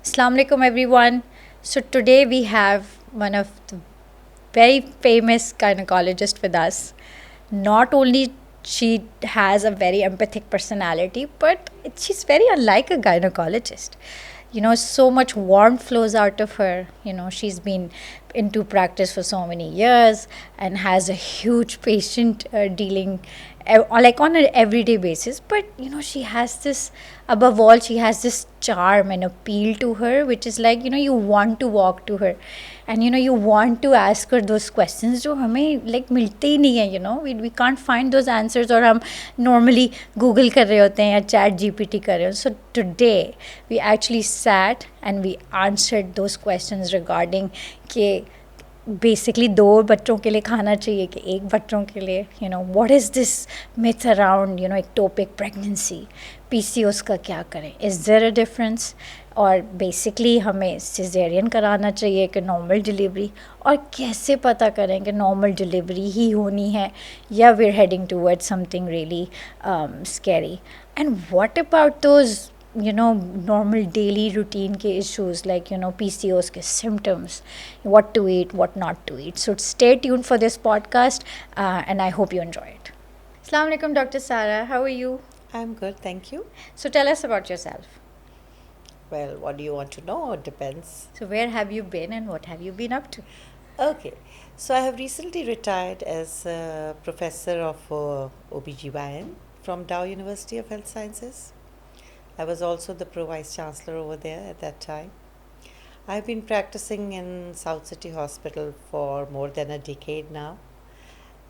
Assalamu alaikum everyone. So today we have one of the very famous gynecologist with us. Not only she has a very empathic personality, but she's very unlike a gynecologist. So much warmth flows out of her. She's been into practice for so many years and has a huge patient dealing like on an everyday basis. But she has this, above all, she has this charm and appeal to her, which is like, you want to walk to her and you want to ask her those questions जो हमें like मिलते ही नहीं है. We can't find those answers, और हम normally Google कर रहे होते हैं या chat GPT कर रहे हो. So today we actually sat and we answered those questions regarding कि बेसिकली दो बच्चों के लिए खाना चाहिए कि एक बच्चों के लिए. What is this myth around ectopic pregnancy, PCOS का क्या करें, इज़ देयर अ डिफरेंस, और बेसिकली हमें सिजेरियन कराना चाहिए कि नॉर्मल डिलीवरी, और कैसे पता करें कि नॉर्मल डिलीवरी ही होनी है या we are heading towards something really scary. And what about those normal daily routine ke issues like PCOS ke symptoms, what to eat, what not to eat. So stay tuned for this podcast, and I hope you enjoy it. Assalamu alaikum, Dr. Sara. How are you? I'm good, thank you. So tell us about yourself. Well, what do you want to know? It depends. So where have you been and what have you been up to? Okay, so I have recently retired as a professor of OBGYN from Dow University of Health Sciences. I was also the Pro Vice Chancellor over there at that time. I've been practicing in South City Hospital for more than a decade now,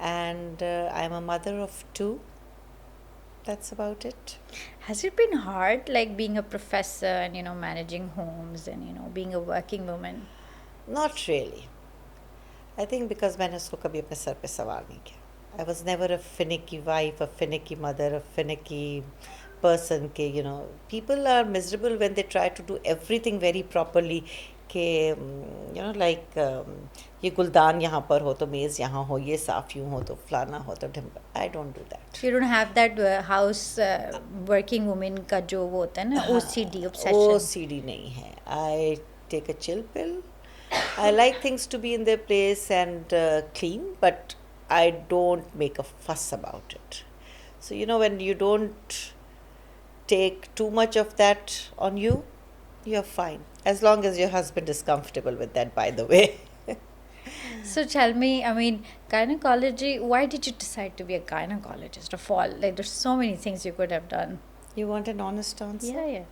and I'm a mother of two. That's about it. Has it been hard, like being a professor and managing homes and being a working woman? Not really. I think because मैंने उसको कभी अपने sir पे सवार नहीं किया. I was never a finicky wife, a finicky mother, a finicky person. People are miserable when they try to do everything very properly. Like ये गुलदान यहाँ पर हो तो मेज़ यहाँ हो, ये साफ़ यूँ हो तो फलाना हो तो ढिम्का. I don't do that. You don't have that house working woman का जो वो होता है ना, OCD, obsession. OCD नहीं है. I take a chill pill. I like things to be in their place and clean, but I don't make a fuss about it. So when you don't take too much of that on you, you're fine. As long as your husband is comfortable with that, by the way. So tell me, I mean, gynecology, why did you decide to be a gynecologist of all? Like, there's so many things you could have done. You want an honest answer? Yeah.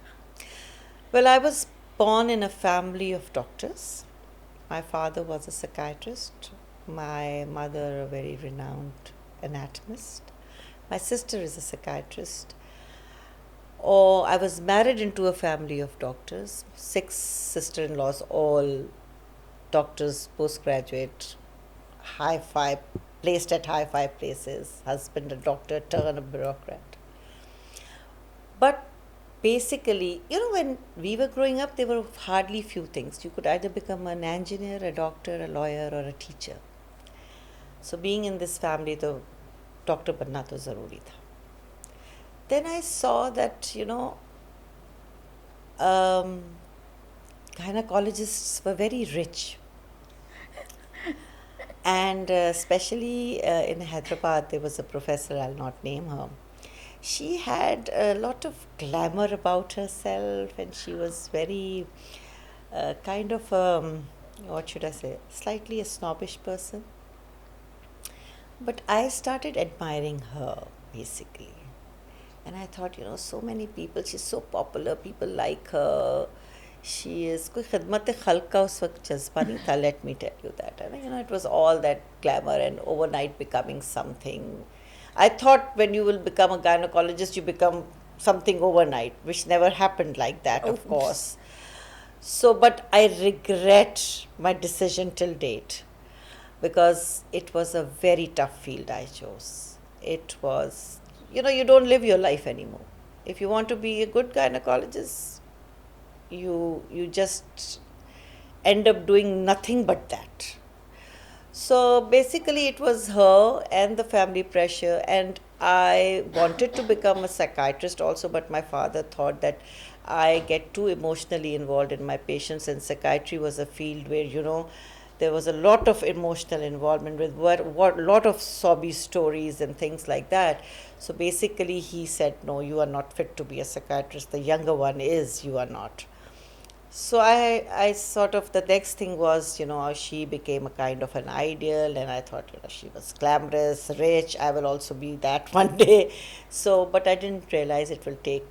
Well, I was born in a family of doctors. My father was a psychiatrist. My mother, a very renowned anatomist. My sister is a psychiatrist. I was married into a family of doctors. 6 sister-in-laws, all doctors, postgraduate, high-fi, placed at high-fi places. Husband a doctor, turn a bureaucrat. But basically, when we were growing up, there were hardly few things. You could either become an engineer, a doctor, a lawyer, or a teacher. So being in this family, the doctor बनना तो ज़रूरी था. Then I saw that, gynecologists were very rich. And especially in Hyderabad, there was a professor, I'll not name her. She had a lot of glamour about herself, and she was very kind of, what should I say, slightly a snobbish person. But I started admiring her, basically. And I thought, so many people, she's so popular, people like her. She is कोई खिदमत खल्क का उस वक्त जज्बा नहीं था, let me tell you that. And it was all that glamour and overnight becoming something. I thought when you will become a gynecologist, you become something overnight, which never happened like that, of course. So, but I regret my decision till date, because it was a very tough field I chose. It was, you don't live your life anymore. If you want to be a good gynecologist, you just end up doing nothing but that. So basically it was her and the family pressure, and I wanted to become a psychiatrist also, but my father thought that I get too emotionally involved in my patients, and psychiatry was a field where, there was a lot of emotional involvement with what lot of sobby stories and things like that. So basically, he said, "No, you are not fit to be a psychiatrist. The younger one is. You are not." So I sort of, the next thing was, she became a kind of an ideal, and I thought, she was glamorous, rich. I will also be that one day. So, but I didn't realize it will take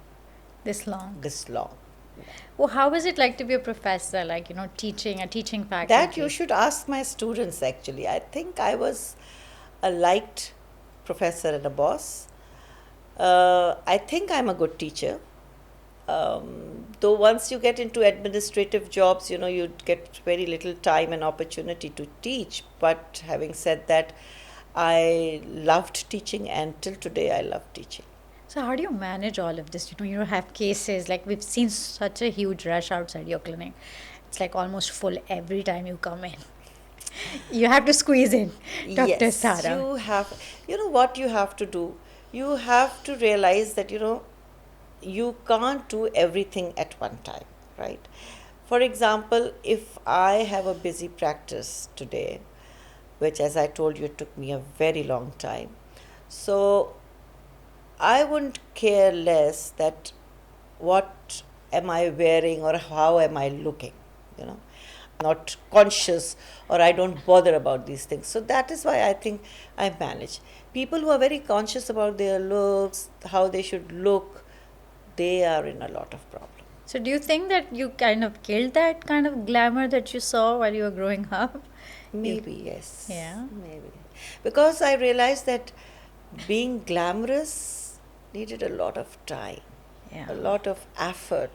This long. this long. Well, how is it like to be a professor, like, teaching a teaching faculty? That you should ask my students actually. I think I was a liked professor and a boss. I think I'm a good teacher. Though once you get into administrative jobs, you get very little time and opportunity to teach. But having said that, I loved teaching, and till today I love teaching. So how do you manage all of this? You have cases, like we've seen such a huge rush outside your clinic. It's like almost full every time you come in. You have to squeeze in, Dr. Yes, Sara. you have, what you have to do? You have to realize that, you can't do everything at one time, right? For example, if I have a busy practice today, which, as I told you, took me a very long time, so I wouldn't care less that what am I wearing or how am I looking, I'm not conscious, or I don't bother about these things. So that is why I think I manage. People who are very conscious about their looks, how they should look, they are in a lot of problems. So do you think that you kind of killed that kind of glamour that you saw while you were growing up? Maybe, yes. Yeah. Maybe. Because I realized that being glamorous needed a lot of time, Yeah. a lot of effort.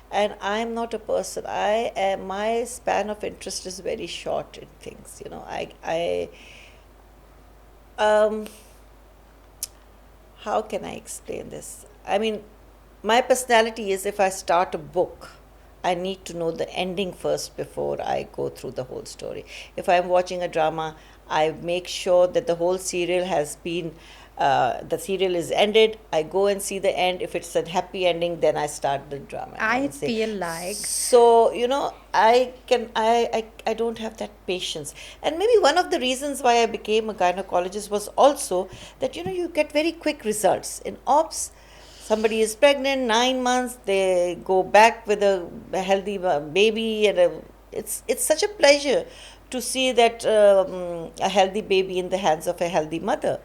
And I'm not a person. My span of interest is very short in things. How can I explain this? I mean, my personality is, if I start a book, I need to know the ending first before I go through the whole story. If I'm watching a drama, I make sure that the whole serial has been, the serial is ended. I go and see the end. If it's a happy ending, then I start the drama. I feel like So, I don't have that patience. And maybe one of the reasons why I became a gynecologist was also that, you get very quick results. In ops, somebody is pregnant, 9 months, they go back with a healthy baby, and it's such a pleasure to see that a healthy baby in the hands of a healthy mother.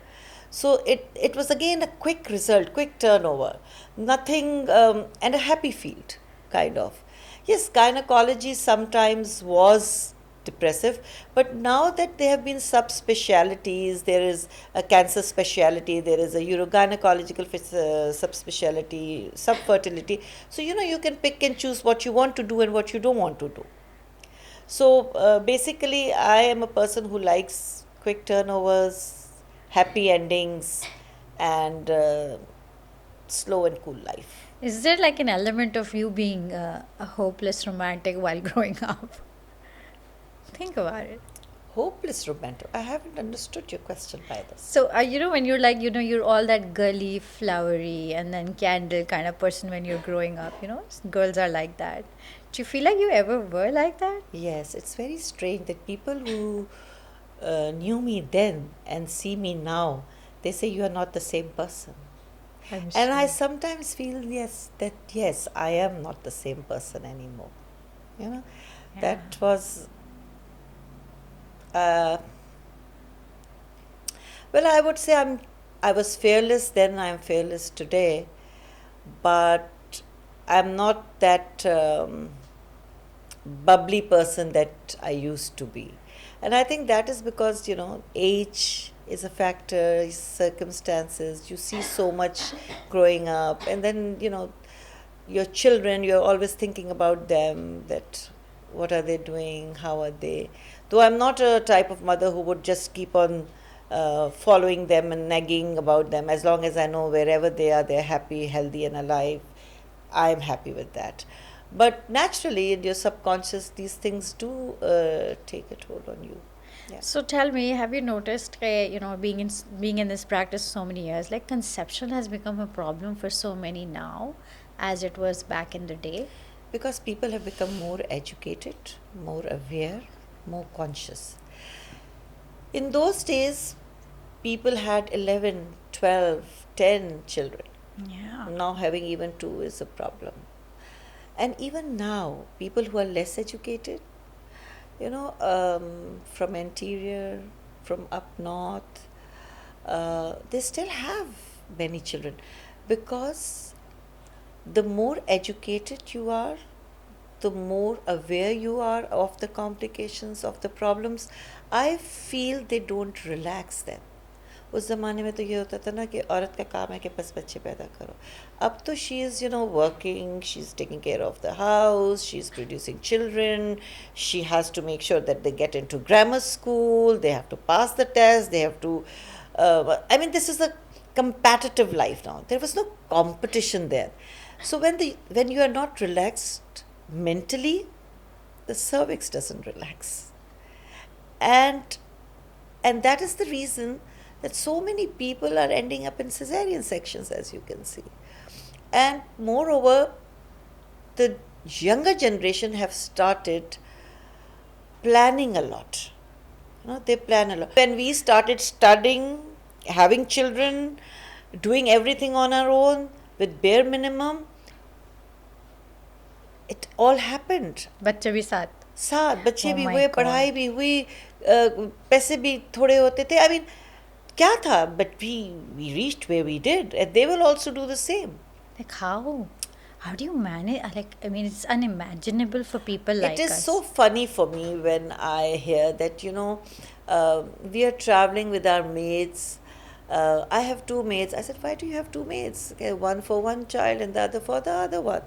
So it was again a quick result, quick turnover, nothing, and a happy field, kind of. Yes, gynecology sometimes was depressive, but now that there have been subspecialties, there is a cancer specialty, there is a urogynecological subspecialty, subfertility. So, you can pick and choose what you want to do and what you don't want to do. So, basically, I am a person who likes quick turnovers, happy endings, and slow and cool life. is there like an element of you being a hopeless romantic while growing up? Think about it. Hopeless romantic. I haven't understood your question by this. So, when you're like, you're all that girly, flowery, and then candle kind of person when you're growing up, girls are like that. Do you feel like you ever were like that? Yes, it's very strange that people who knew me then and see me now, they say you are not the same person. I'm And I sure. sometimes feel, yes, I am not the same person anymore. Yeah. That was, well, I would say I was fearless then, I'm fearless today, but I'm not that bubbly person that I used to be. And I think that is because, age is a factor, circumstances. You see so much growing up, and then, your children, you're always thinking about them, that what are they doing, how are they. Though I'm not a type of mother who would just keep on following them and nagging about them. As long as I know wherever they are, they're happy, healthy, and alive, I'm happy with that. But naturally, in your subconscious, these things do take a toll on you. Yeah. So tell me, have you noticed, being in this practice so many years, like conception has become a problem for so many now. as it was back in the day? Because people have become more educated, more aware, more conscious. In those days, people had 11, 12, 10 children. Yeah. Now having even 2 is a problem. And even now, people who are less educated, from interior, from up north, they still have many children, because the more educated you are, the more aware you are of the complications, of the problems. I feel they don't relax then. उस ज़माने में तो ये होता था ना कि औरत का काम है कि बस बच्चे पैदा करो. अब तो she is working, she's taking care of the house, she's producing children, she has to make sure that they get into grammar school, they have to pass the test, they have to this is a competitive life now. There was no competition there. So when you are not relaxed mentally, the cervix doesn't relax. And that is the reason that so many people are ending up in cesarean sections, as you can see. And moreover, the younger generation have started planning a lot. They plan a lot. When we started studying, having children, doing everything on our own with bare minimum, it all happened. बच्चे भी साथ बच्चे Oh भी my हुए, God. पढ़ाई भी हुई, पैसे भी थोड़े होते थे. I mean, क्या था? But we reached where we did, and they will also do the same. Like how do you manage? Like, I mean, it's unimaginable for people like us. It is so funny for me when I hear that, we are traveling with our maids. I have 2 maids. I said, why do you have 2 maids? Okay, one for one child and the other for the other one.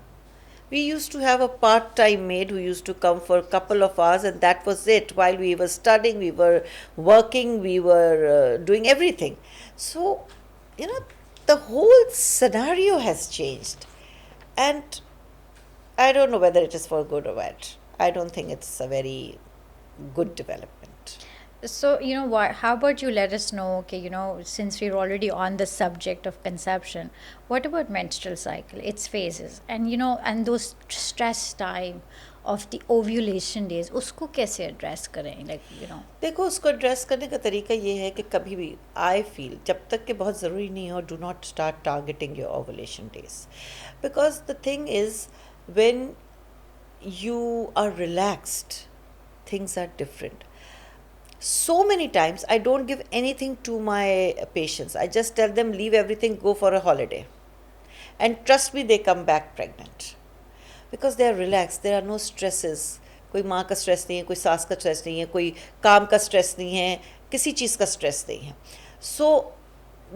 We used to have a part-time maid who used to come for a couple of hours, and that was it. While we were studying, we were working, we were doing everything. So, the whole scenario has changed. And I don't know whether it is for good or bad. I don't think it's a very good development. So, what? How about you let us know, okay, since we're already on the subject of conception, what about menstrual cycle, its phases, and and those stress time of the ovulation days, उसको कैसे address करें, like, देखो, उसको address करने का तरीका ये है कि कभी भी आई फील जब तक कि बहुत ज़रूरी नहीं हो, do not start targeting your ovulation days, because the thing is when you are relaxed, things are different. So many times I don't give anything to my patients. I just tell them, leave everything, go for a holiday. And trust me, they come back pregnant. Because they are relaxed, there are no stresses. कोई माँ का stress नहीं है, कोई सास का stress नहीं है, कोई काम का स्ट्रेस नहीं है, किसी चीज़ का स्ट्रेस नहीं है. सो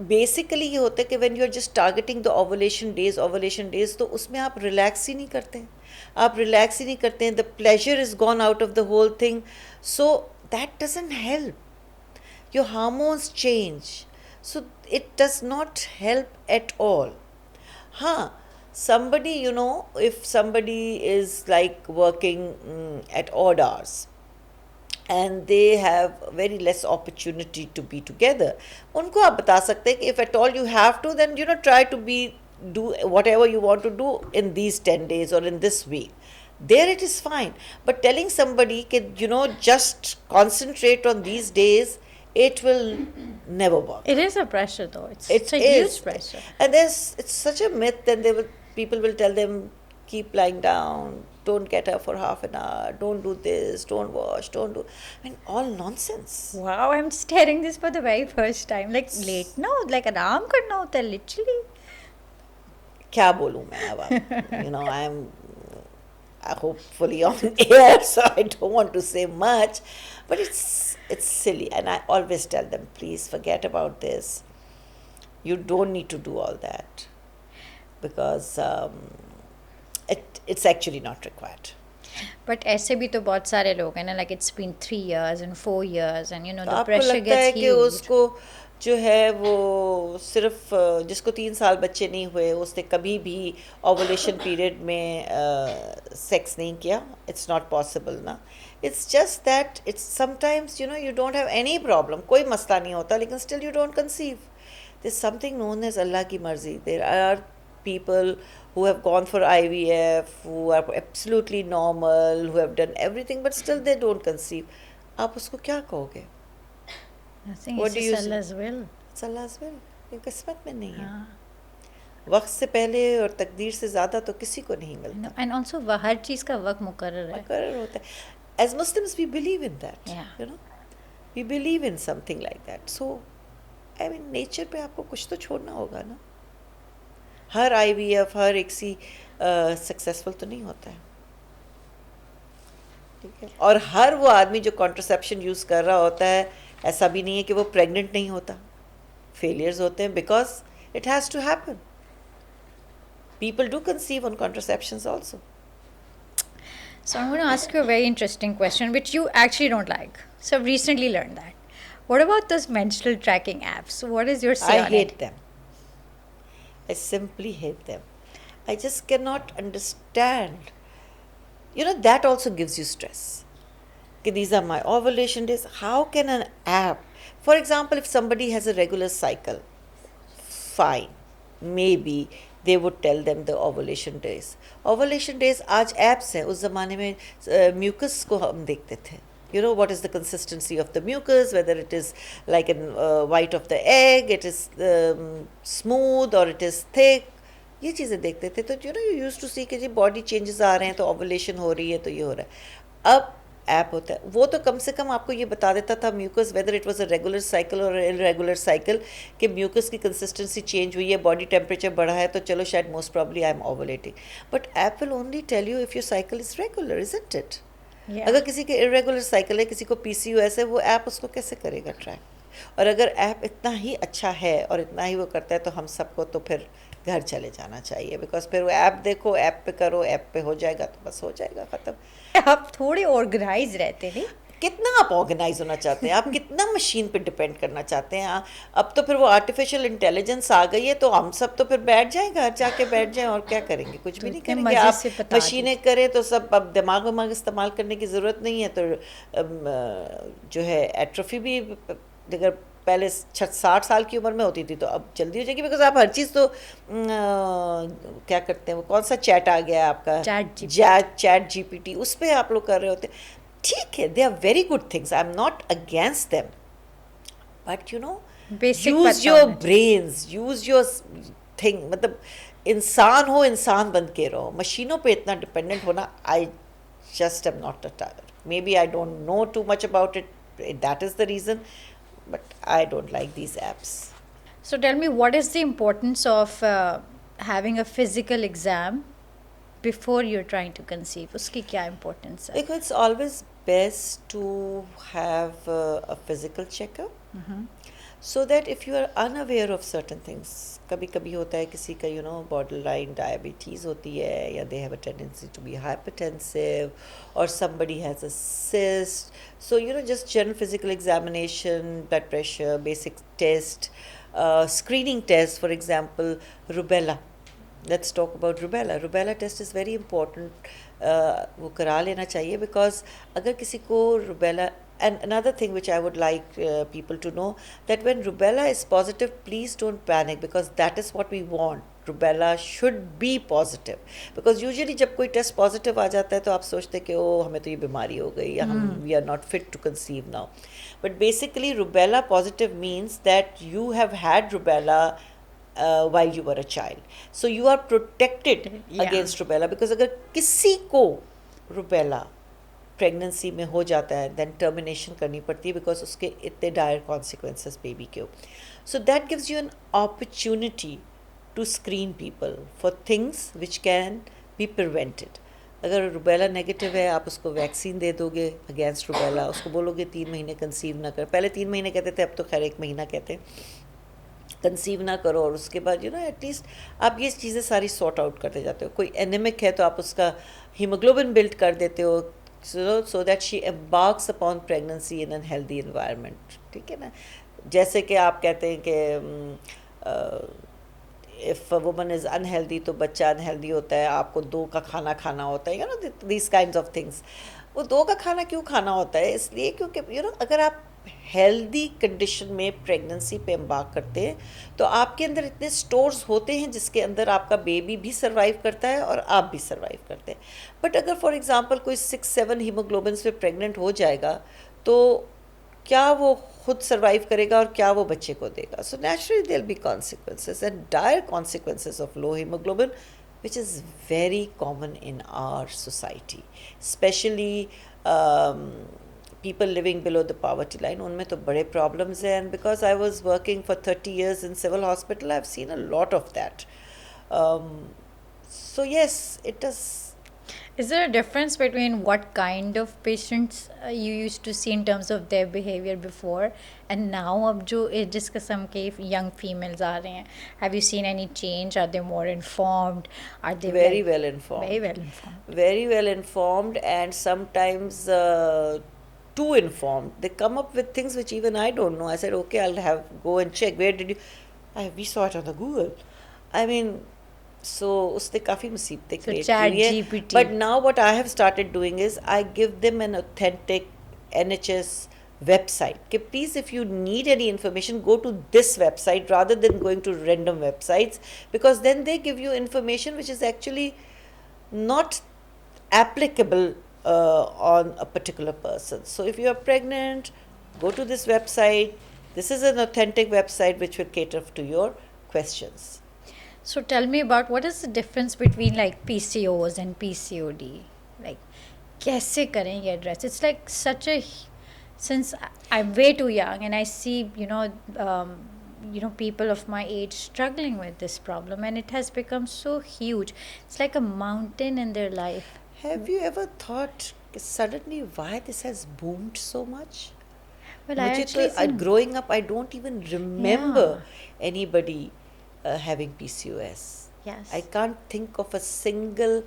बेसिकली ये होता है कि when you are just targeting the ovulation days, तो उसमें आप रिलैक्स ही नहीं करते हैं, आप रिलैक्स ही नहीं करते हैं. The pleasure is gone out of the whole thing. So that doesn't help. Your hormones change, so it does not help at all. हाँ, somebody, if somebody is like working at odd hours and they have very less opportunity to be together, उनको आप बता सकते हैं कि if at all you have to, then try to do whatever you want to do in these 10 days or in this week. There it is fine. But telling somebody that just concentrate on these days, it will never work. It is a pressure though. It's a huge pressure. And it's such a myth. Then people will tell them, keep lying down, don't get up for half an hour, don't do this, don't wash, don't do. I mean, all nonsense. Wow, I'm just hearing this for the very first time. Like late now, like आराम करना होता है literally. क्या बोलूँ मैं अब? I'm hopefully on air, so I don't want to say much, but it's silly, and I always tell them, please forget about this. You don't need to do all that, because it's actually not required. But ऐसे भी तो बहुत सारे लोग हैं ना, like it's been 3 years and 4 years, and the आपको pressure लगता है gets कि huge. उसको जो है वो सिर्फ जिसको 3 साल बच्चे नहीं हुए, उसने कभी भी ओवुलेशन पीरियड में सेक्स नहीं किया. इट्स नॉट पॉसिबल ना. It's just that it's sometimes you don't have any problem, कोई मसला नहीं होता, लेकिन still you don't conceive. There's something known as Allah की मर्जी. There are people who have gone for IVF, who are absolutely normal, who have done everything, but still they don't conceive. आप उसको क्या कहोगे? I think What it's do just you Allah's will. It's Allah's will. ये किस्मत में नहीं है. हाँ. वक्त से पहले और तकदीर से ज़्यादा तो किसी को नहीं मिलता. And also हर चीज़ का वक्त मुकर्रर है. मुकर्रर होता है. As Muslims, we believe in that. Yeah. You know, we believe in something like that. So, I mean, nature पे आपको कुछ तो छोड़ना होगा ना. हर IVF हर एक सी सक्सेसफुल तो नहीं होता है. ठीक है. और हर वो आदमी जो कॉन्ट्रासेप्शन यूज़ कर रहा होता है, ऐसा भी नहीं है कि वो प्रेग्नेंट नहीं होता. फेलियर्स होते हैं because it has to happen. People do conceive on contraceptions also. So I'm going to ask you a very interesting question, which you actually don't like. So I've recently learned that. What about those menstrual tracking apps? What is your say I on hate it? them. I simply hate them. I just cannot understand. You know, that also gives you stress. Okay, these are my ovulation days. How can an app, for example, if somebody has a regular cycle, fine, maybe they would tell them the ovulation days. Ovulation days आज apps हैं. उस ज़माने में mucus को हम देखते थे. You know what is the consistency of the mucus, whether it is like a white of the egg, it is smooth or it is thick. ये चीज़ें देखते थे. तो you know you used to see कि जी body changes आ रहे हैं तो ovulation हो रही है तो ये हो रहा है. अब ऐप होता है वो तो कम से कम आपको ये बता देता था mucus whether it was a regular cycle और इरेगुलर साइकिल कि म्यूकस की कंसिस्टेंसी चेंज हुई है, बॉडी टेम्परेचर बढ़ा है, तो चलो शायद most probably I am ovulating. But app will only tell you if your cycle is regular, isn't it? अगर किसी के इरेगुलर साइकिल है, किसी को PCOS है, वो ऐप उसको कैसे करेगा ट्रैक? और अगर ऐप इतना ही अच्छा है और इतना ही वो करता है तो हम सबको तो फिर घर चले जाना चाहिए. बिकॉज फिर वो ऐप देखो, ऐप पे करो, ऐप पे हो जाएगा तो बस हो जाएगा ख़त्म. आप थोड़े ऑर्गेनाइज रहते नहीं. कितना आप ऑर्गेनाइज होना चाहते हैं? आप कितना मशीन पे डिपेंड करना चाहते हैं? अब तो फिर वो आर्टिफिशियल इंटेलिजेंस आ गई है तो हम सब तो फिर बैठ जाएं, घर जाके बैठ जाएं और क्या करेंगे? कुछ भी नहीं करेंगे. आप मशीनें करें तो सब अब दिमाग वमाग इस्तेमाल करने की ज़रूरत नहीं है. तो जो है एट्रोफी भी अगर पहले 60 साल की उम्र में होती थी तो अब जल्दी हो जाएगी. बिकॉज आप हर चीज़ तो क्या करते हैं, वो कौन सा चैट आ गया है आपका, चैट GPT, उस पर आप लोग कर रहे होते हैं. ठीक है, they are very good things, I am not against them, but you know use your brains, use your thing. मतलब इंसान हो, इंसान बन के रहो. मशीनों पे इतना डिपेंडेंट होना, I just am not a tyre. Maybe I don't know too much about it, that is the reason, but I don't like these apps. So tell me, what is the importance of having a physical exam before you're trying to conceive? Uski kya importance hai? Because it's always best to have a physical checkup. So that if you are unaware of certain things, कभी कभी होता है किसी का borderline diabetes होती है, या they have a tendency to be hypertensive, or somebody has a cyst. So just general physical examination, blood pressure, basic test, screening test, for example, rubella. Let's talk about rubella. Rubella test is very important. वो करा लेना चाहिए, because अगर किसी को rubella. And another thing which I would like people to know, that when rubella is positive, please don't panic, because that is what we want. Rubella should be positive, because usually जब कोई test positive आ जाता है तो आप सोचते हैं कि ओ हमें तो ये बीमारी हो गई, या हम we are not fit to conceive now. But basically rubella positive means that you have had rubella while you were a child, so you are protected against rubella. Because अगर किसी को rubella प्रेगनेंसी में हो जाता है, then termination करनी पड़ती है, बिकॉज उसके इतने डायर कॉन्सिक्वेंसेस बेबी के हो. So that gives you an opportunity to screen people for things which can be prevented. अगर रुबेला नेगेटिव है, आप उसको वैक्सीन दे दोगे अगेंस्ट रुबेला, उसको बोलोगे 3 महीने कंसीव ना कर. पहले 3 महीने कहते थे, अब तो खैर 1 महीना कहते हैं. कंसीव ना करो, और उसके बाद एटलीस्ट आप ये चीज़ें सारी सॉर्ट आउट करते जाते हो. कोई एनेमिक है तो आप उसका हीमोग्लोबिन बिल्ड कर देते हो, so that she embarks upon pregnancy in a healthy environment. ठीक है ना? जैसे कि आप कहते हैं कि if a woman is unhealthy तो बच्चा unhealthy होता है, आपको 2 का खाना खाना होता है, these kinds of things. वो 2 का खाना क्यों खाना होता है? इसलिए क्योंकि अगर आप हेल्दी कंडीशन में प्रेगनेंसी पे एम्बार्क करते हैं तो आपके अंदर इतने स्टोर्स होते हैं जिसके अंदर आपका बेबी भी सर्वाइव करता है और आप भी सर्वाइव करते हैं. बट अगर फॉर एग्जांपल कोई 6-7 हीमोग्लोबिन पे प्रेग्नेंट हो जाएगा तो क्या वो खुद सर्वाइव करेगा और क्या वो बच्चे को देगा. So naturally there will be consequences and dire consequences of low haemoglobin which is very common in our society, especially people living below the poverty line. उनमें तो बड़े problems हैं, and because I was working for 30 years in civil hospital, I've seen a lot of that. Um, so yes, it does. Is there a difference between what kind of patients you used to see in terms of their behavior before and now अब जो जिस किस्म के young females आ रहे हैं, have you seen any change? Are they more informed? Are they Very well informed. Very well informed. Very well informed, and sometimes too informed. They come up with things which even I don't know. I said, okay, I'll go and check. Where did you? We saw it on the Google. I mean, so उसने काफ़ी मुसीबतें create की हैं. ChatGPT. But now what I have started doing is I give them an authentic NHS website. Okay, please, if you need any information, go to this website rather than going to random websites, because then they give you information which is actually not applicable on a particular person. So if you are pregnant, go to this website. This is an authentic website which will cater to your questions. So tell me about what is the difference between like PCOS and PCOD? Like, कैसे करें ये address? It's like such a, since I'm way too young and I see, people of my age struggling with this problem, and it has become so huge. It's like a mountain in their life. Have you ever thought suddenly why this has boomed so much? Well, I मुझे actually तो think, growing up I don't even remember anybody having PCOS. yes. I can't think of a single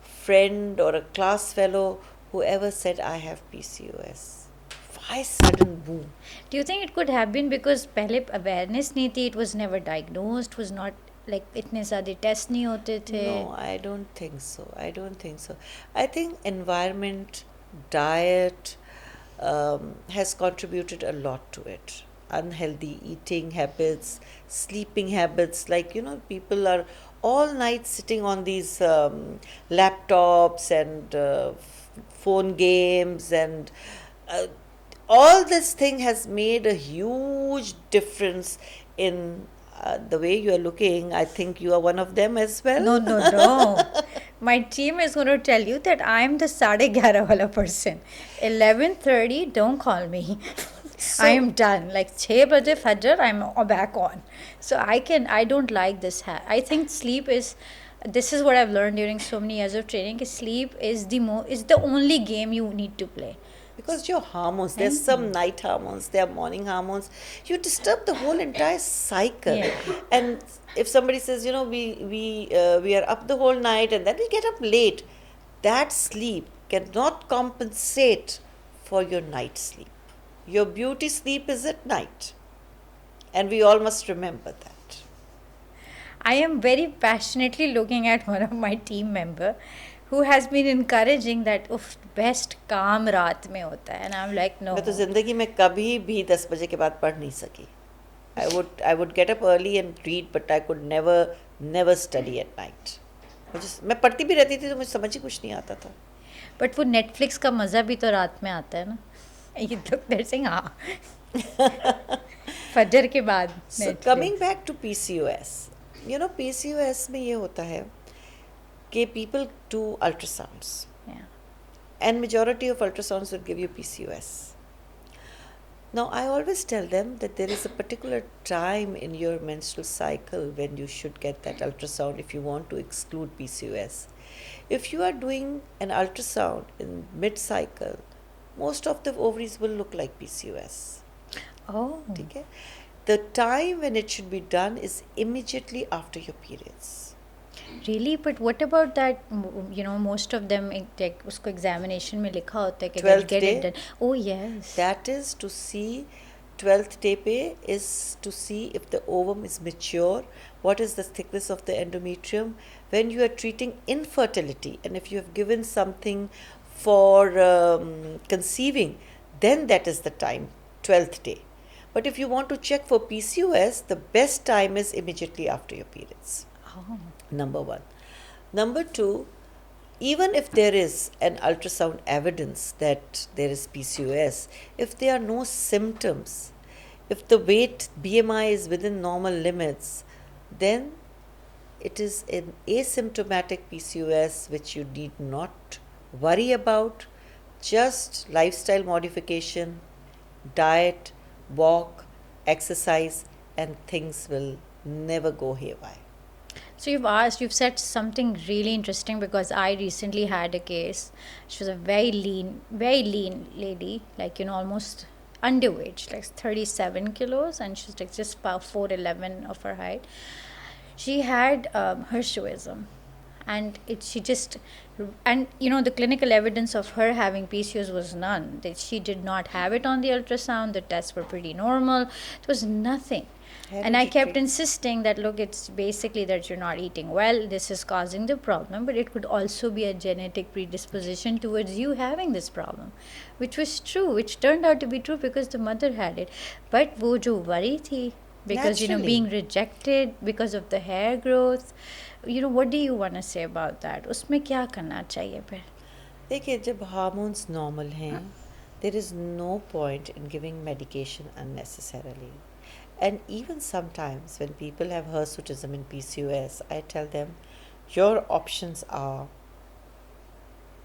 friend or a class fellow who ever said I have PCOS. Why sudden boom? Do you think it could have been because पहले awareness नहीं थी, it was never diagnosed, was not like इतने ज़्यादा test नहीं होते थे? No, I don't think so. I don't think so. I think environment, diet has contributed a lot to it. Unhealthy eating habits, sleeping habits, like people are all night sitting on these laptops and phone games, and all this thing has made a huge difference in the way you are looking. I think you are one of them as well. No. My team is going to tell you that I'm the 11:30 wala person. 11:30, don't call me. I am done. Like 6 baje Fajr, I'm back on. So I don't like this. I think sleep is, this is what I've learned during so many years of training, is sleep is the only game you need to play. Because your hormones, there's some night hormones, there are morning hormones. You disturb the whole entire cycle. Yeah. And if somebody says, we are up the whole night and then we get up late, that sleep cannot compensate for your night sleep. Your beauty sleep is at night. And we all must remember that. I am very passionately looking at one of my team member who has been encouraging that best काम रात में होता है, and I'm like, no. मैं तो जिंदगी में कभी भी 10 बजे के बाद पढ़ नहीं सकी. I would get up early and read, but I could never study at night. मैं पढ़ती भी रहती थी तो मुझे समझ ही कुछ नहीं आता था. But वो Netflix का मज़ा भी तो रात में आता है ना. You look there saying हाँ. फजर के बाद. So coming back to PCOS, PCOS में ये होता है कि people do ultrasounds. Yeah. And majority of ultrasounds will give you PCOS. Now, I always tell them that there is a particular time in your menstrual cycle when you should get that ultrasound if you want to exclude PCOS. If you are doing an ultrasound in mid-cycle, most of the ovaries will look like PCOS. Oh. Okay? The time when it should be done is immediately after your periods. Really? But what about that, most of them, like, उसको examination में लिखा होता है कि 12th get it day? done. Oh, yes. That is to see, 12th day pe is to see if the ovum is mature, what is the thickness of the endometrium. When you are treating infertility and if you have given something for conceiving, then that is the time 12th day. But if you want to check for PCOS, the best time is immediately after your periods. Oh. Number one. Number two, even if there is an ultrasound evidence that there is PCOS, if there are no symptoms, if the weight BMI is within normal limits, then it is an asymptomatic PCOS which you need not worry about. Just lifestyle modification, diet, walk, exercise, and things will never go haywire. So you've said something really interesting because I recently had a case. She was a very lean lady, like, almost underweight, like 37 kilos, and she's like just about 4'11" of her height. She had Hirschism, and the clinical evidence of her having PCOS was none. That she did not have it on the ultrasound. The tests were pretty normal. There was nothing. And I kept insisting that, look, it's basically that you're not eating well. This is causing the problem, but it could also be a genetic predisposition towards you having this problem, which was true, which turned out to be true because the mother had it. But wo jo worry thi, because, Naturally. being rejected because of the hair growth, what do you want to say about that? उसमें क्या करना चाहिए फिर? देखिए, जब hormones normal हैं, there is no point in giving medication unnecessarily. And even sometimes when people have hirsutism and PCOS, I tell them your options are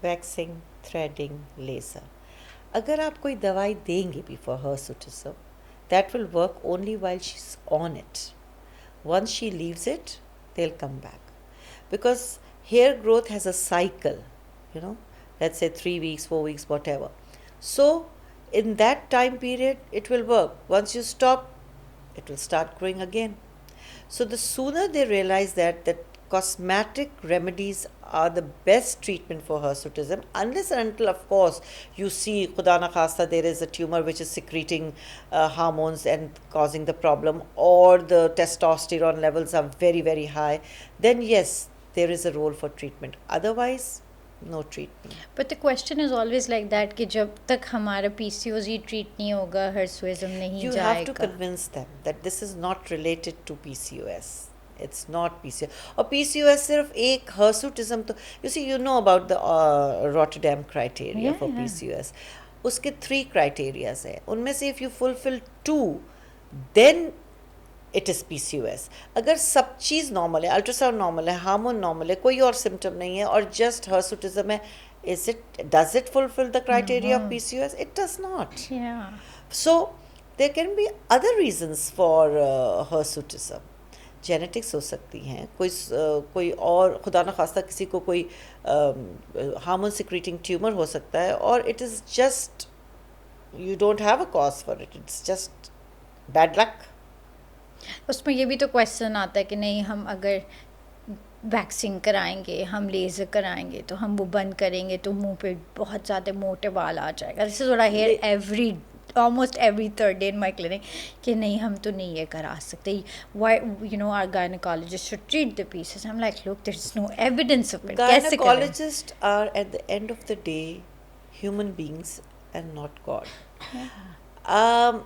waxing, threading, laser. अगर आप कोई दवाई देंगे भी for hirsutism, that will work only while she's on it. Once she leaves it, they'll come back. Because hair growth has a cycle, let's say 3 weeks, 4 weeks, whatever. So in that time period, it will work. Once you stop, it will start growing again. So the sooner they realize that cosmetic remedies are the best treatment for hirsutism, unless and until, of course, you see, khuda na khasta, there is a tumor which is secreting hormones and causing the problem, or the testosterone levels are very, very high, then yes, there is a role for treatment. Otherwise, no treatment. But the question is always like that कि जब तक हमारा PCOS ही treat नहीं होगा, hirsutism नहीं You जाएगा. have to convince them that this is not related to PCOS. It's not PCOS. Or PCOS सिर्फ एक hirsutism तो, you see, you know about the Rotterdam criteria for PCOS. उसके 3 criteria है. उनमें से if you fulfill 2, then it is PCOS. अगर सब चीज़ normal है, अल्ट्रासाउंड नॉर्मल है, हार्मोन नॉर्मल है, कोई और सिम्टम नहीं है और जस्ट hirsutism है, does it fulfill the criteria of PCOS? It does not. Yeah. So there can be other reasons for hirsutism. Genetics हो सकती हैं, कोई और खुदा न खास्ता किसी को कोई हार्मोन सिक्रीटिंग ट्यूमर हो सकता है, और it is just you don't have a cause for it, it's just bad luck. उसमें ये भी तो क्वेश्चन आता है कि नहीं, हम अगर वैक्सिंग कराएंगे, हम लेज़र कराएंगे, तो हम वो बंद करेंगे तो मुंह पे बहुत ज़्यादा मोटे बाल आ जाएगा. This is what I hear almost every third day in my clinic कि नहीं, हम तो नहीं ये करा सकते. Why, our gynecologist should treat the pieces. I'm like, look, there's no evidence of it. Gynecologists are at the end of the day human beings and not God. Yeah.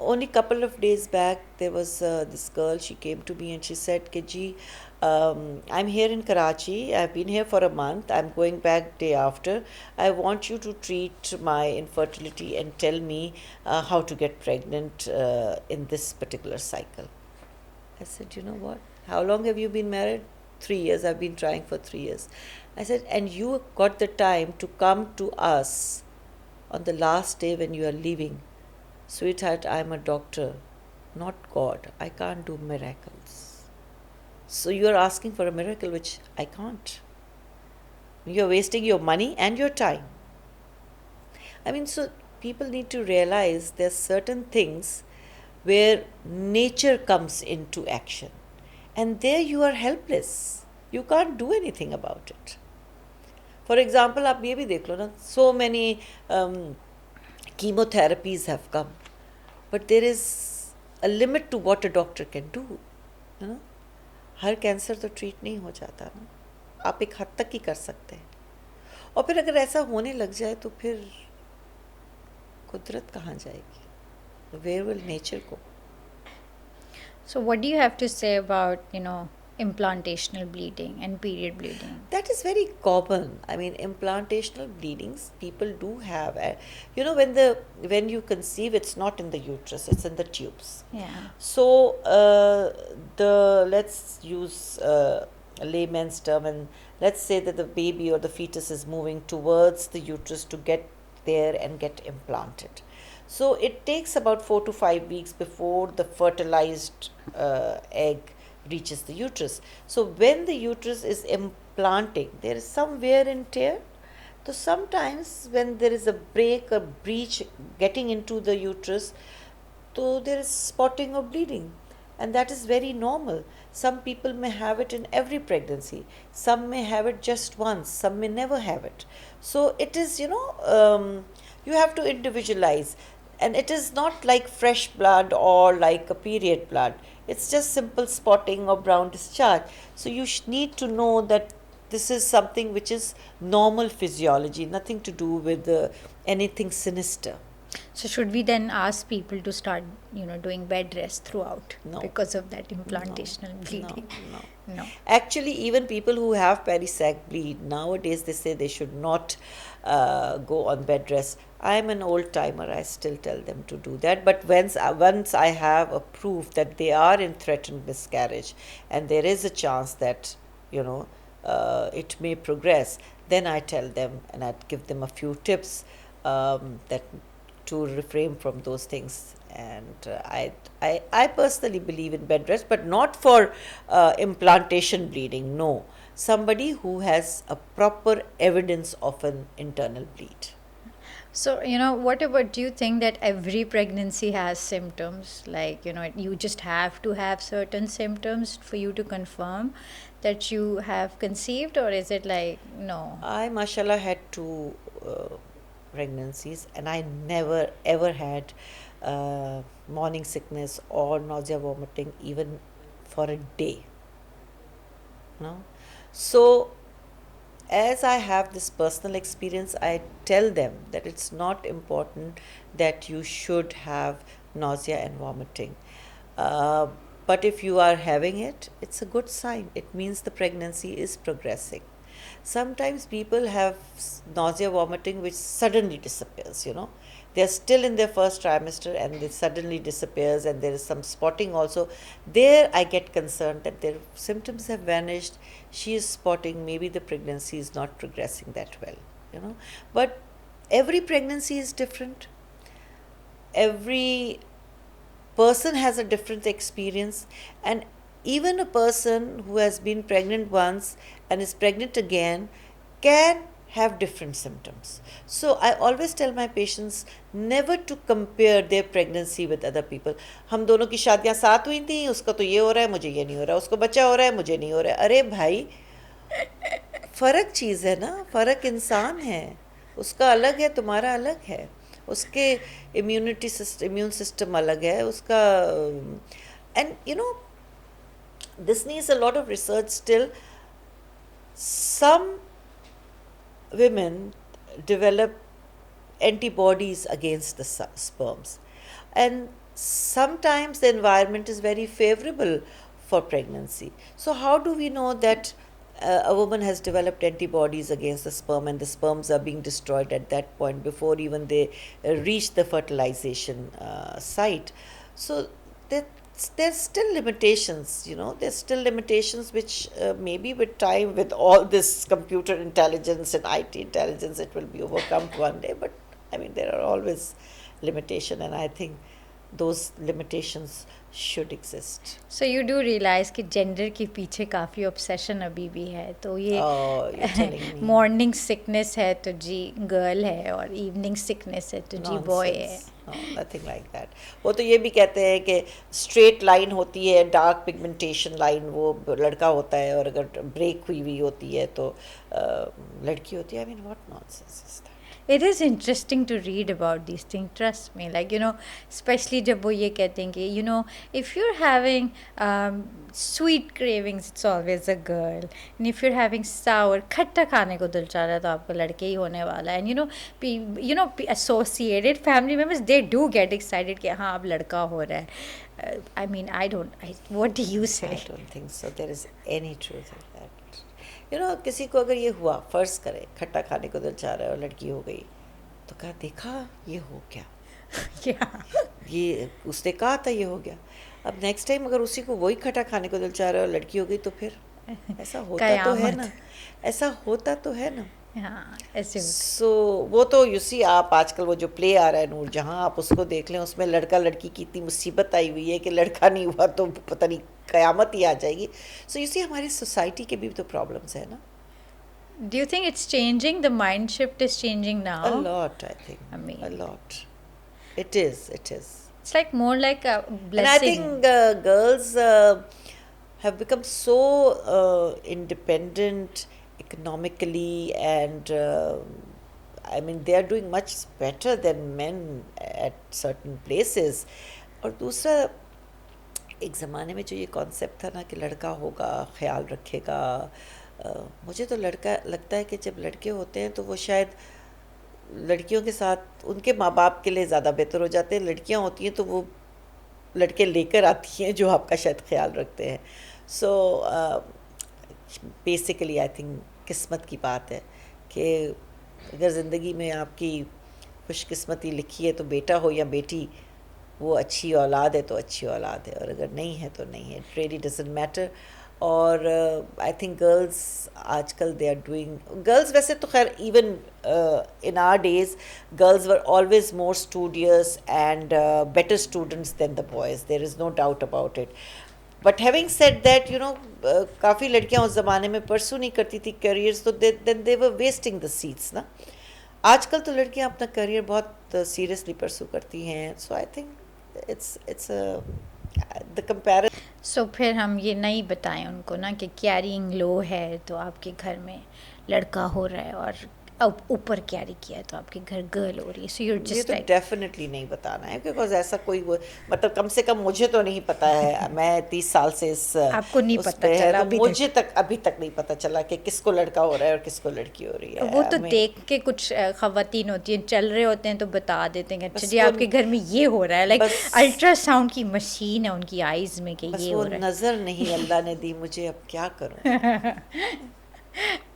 Only couple of days back there was this girl, she came to me and she said कि जी, I'm here in Karachi, I've been here for a month, I'm going back day after, I want you to treat my infertility and tell me how to get pregnant in this particular cycle. I said, you know what, how long have you been married? 3 years. I've been trying for 3 years. I said, and you got the time to come to us on the last day when you are leaving. Sweetheart, I'm a doctor, not God. I can't do miracles. So you're asking for a miracle which I can't. You're wasting your money and your time. I mean, so people need to realize there's certain things where nature comes into action. And there you are helpless. You can't do anything about it. For example, आप ये भी देख लो ना, so many chemotherapies have come. But there is a limit to what a doctor can do. Her cancer तो treat नहीं हो जाता ना, आप एक हद तक ही कर सकते हैं. और फिर अगर ऐसा होने लग जाए तो फिर कुदरत कहाँ जाएगी? where will nature go? So what do you have to say about, implantational bleeding and period bleeding? That is very common. I mean, implantational bleedings people do have. When you conceive, it's not in the uterus, it's in the tubes. Yeah. So the let's use a layman's term, and let's say that the baby or the fetus is moving towards the uterus to get there and get implanted. So it takes about 4 to 5 weeks before the fertilized egg reaches the uterus. So when the uterus is implanting, there is some wear and tear. So sometimes when there is a break, a breach getting into the uterus, so there is spotting or bleeding, and that is very normal. Some people may have it in every pregnancy, some may have it just once, some may never have it. So it is, you have to individualize, and it is not like fresh blood or like a period blood. It's just simple spotting or brown discharge. So you need to know that this is something which is normal physiology, nothing to do with anything sinister. So should we then ask people to start, doing bed rest throughout No. because of that implantational bleeding? No. Actually, even people who have perisac bleed, nowadays they say they should not go on bed rest. I'm an old timer, I still tell them to do that. But once I have a proof that they are in threatened miscarriage and there is a chance that, it may progress, then I tell them and I give them a few tips that to refrain from those things. And I personally believe in bed rest, but not for implantation bleeding. No, somebody who has a proper evidence of an internal bleed. So, what about, do you think that every pregnancy has symptoms? Like, you just have to have certain symptoms for you to confirm that you have conceived, or is it like, no? I, mashallah, had two pregnancies, and I never ever had morning sickness or nausea, vomiting, even for a day. No, so as I have this personal experience, I tell them that it's not important that you should have nausea and vomiting. Uh, but if you are having it, it's a good sign. It means the pregnancy is progressing. Sometimes people have nausea, vomiting, which suddenly disappears, They're still in their first trimester and it suddenly disappears, and there is some spotting also. There I get concerned that their symptoms have vanished. She is spotting, maybe the pregnancy is not progressing that well, But every pregnancy is different. Every person has a different experience, and even a person who has been pregnant once and is pregnant again can have different symptoms. So I always tell my patients never to compare their pregnancy with other people. हम दोनों की शादियां साथ हुई थी, उसका तो ये हो रहा है, मुझे ये नहीं हो रहा, उसको बच्चा हो रहा है, मुझे नहीं हो रहा है. अरे भाई, फ़र्क चीज़ है ना, फ़र्क इंसान है, उसका अलग है, तुम्हारा अलग है, उसके इम्यून सिस्टम अलग है, उसका and this needs a lot of research still. Some women develop antibodies against the sperms, and sometimes the environment is very favorable for pregnancy. So how do we know that a woman has developed antibodies against the sperm and the sperms are being destroyed at that point before even they reach the fertilization site? So there's still limitations, there's still limitations which maybe with time, with all this computer intelligence and IT intelligence, it will be overcome one day. But I mean, there are always limitations, and I think those limitations should exist. So you do realize कि gender के पीछे काफ़ी obsession अभी भी है, तो ये Oh, you're telling me. Morning sickness है तो जी गर्ल है, और इवनिंग सिकनेस है तो जी बॉय है. No, nothing like that. वो तो ये भी कहते हैं कि स्ट्रेट लाइन होती है, डार्क पिगमेंटेशन लाइन वो लड़का होता है, और अगर ब्रेक हुई होती है तो लड़की होती है. I mean, what nonsense is that? It is interesting to read about these things, trust me. Like, especially जब वो ये कहते हैं कि, if you're having sweet cravings, it's always a girl. And if you're having sour, खट्टा खाने को दिल चाह रहा है तो आपको लड़के ही होने वाला है. And, associated family members, they do get excited कि हाँ अब लड़का हो रहा है. I mean, what do you say? I don't think so. There is any truth in that. किसी को अगर ये हुआ, फर्ज करे खट्टा खाने को दिल चाह रहा है और लड़की हो गई, तो कहा देखा ये हो गया. ये उसने कहा था ये हो गया. अब नेक्स्ट टाइम अगर उसी को वही खट्टा खाने को दिल चाह रहा है और लड़की हो गई तो फिर ऐसा होता तो है ना. ऐसा होता तो है ना. ऐसे सो वो तो सी आप आजकल वो जो प्ले आ रहा है नूर जहाँ, आप उसको देख लें, उसमें लड़का लड़की की इतनी मुसीबत आई हुई है कि लड़का नहीं हुआ तो पता नहीं कयामत ही आ जाएगी. सो सी हमारी सोसाइटी के भी तो प्रॉब्लम्स है ना. Do you think it's changing? The mind shift is changing now? A lot, I think. I mean, a lot. It is. It's like more like a blessing. And I think girls have become so independent economically, and I mean they are doing much better than men at certain places. और दूसरा, एक ज़माने में जो ये concept था ना कि लड़का होगा, ख्याल रखेगा, मुझे तो लड़का लगता है कि जब लड़के होते हैं तो वो शायद लड़कियों के साथ उनके माँ बाप के लिए ज़्यादा बेहतर हो जाते हैं. लड़कियाँ होती हैं तो वो लड़के लेकर आती हैं जो आपका शायद ख्याल रखते हैं. सो बेसिकली आई थिंक किस्मत की बात है कि अगर ज़िंदगी में आपकी खुशकिस्मती लिखी है तो बेटा हो या बेटी, वो अच्छी औलाद है तो अच्छी औलाद है, और अगर नहीं है तो नहीं है. It really doesn't matter. और आई थिंक गर्ल्स आजकल दे आर डूइंग, गर्ल्स वैसे तो खैर even in our days girls were always more studious and better students than the boys. There is no doubt about it. But having said that काफ़ी लड़कियां उस ज़माने में परसू नहीं करती थी करियर्स, तो then they were wasting the seats ना. आजकल तो लड़कियां अपना करियर बहुत सीरियसली परसू करती हैं. So I think it's the comparison. So फिर हम ये नहीं बताएं उनको ना कि कैरिंग लो है तो आपके घर में लड़का हो रहा है, और अब ऊपर कैरी किया है तो आपके घर गर्ल हो रही है. सो यूर ये जस्ट तो लाइक, डेफिनेटली नहीं बताना है, बिकॉज ऐसा कोई मतलब कम से कम मुझे तो नहीं पता है. मैं 30 साल से इस आपको नहीं उस पता पे है, चला तो अभी मुझे अभी तक नहीं पता चला कि किसको लड़का हो रहा है और किसको लड़की हो रही है. वो तो देख के कुछ खवातीन होती हैं, चल रहे होते हैं तो बता देते हैं अच्छा बस जी वो आपके घर में ये हो रहा है. लाइक अल्ट्रासाउंड की मशीन है उनकी आईज में कि बस ये वो हो रहा है. नज़र नहीं अल्लाह ने दी मुझे, अब क्या करूं.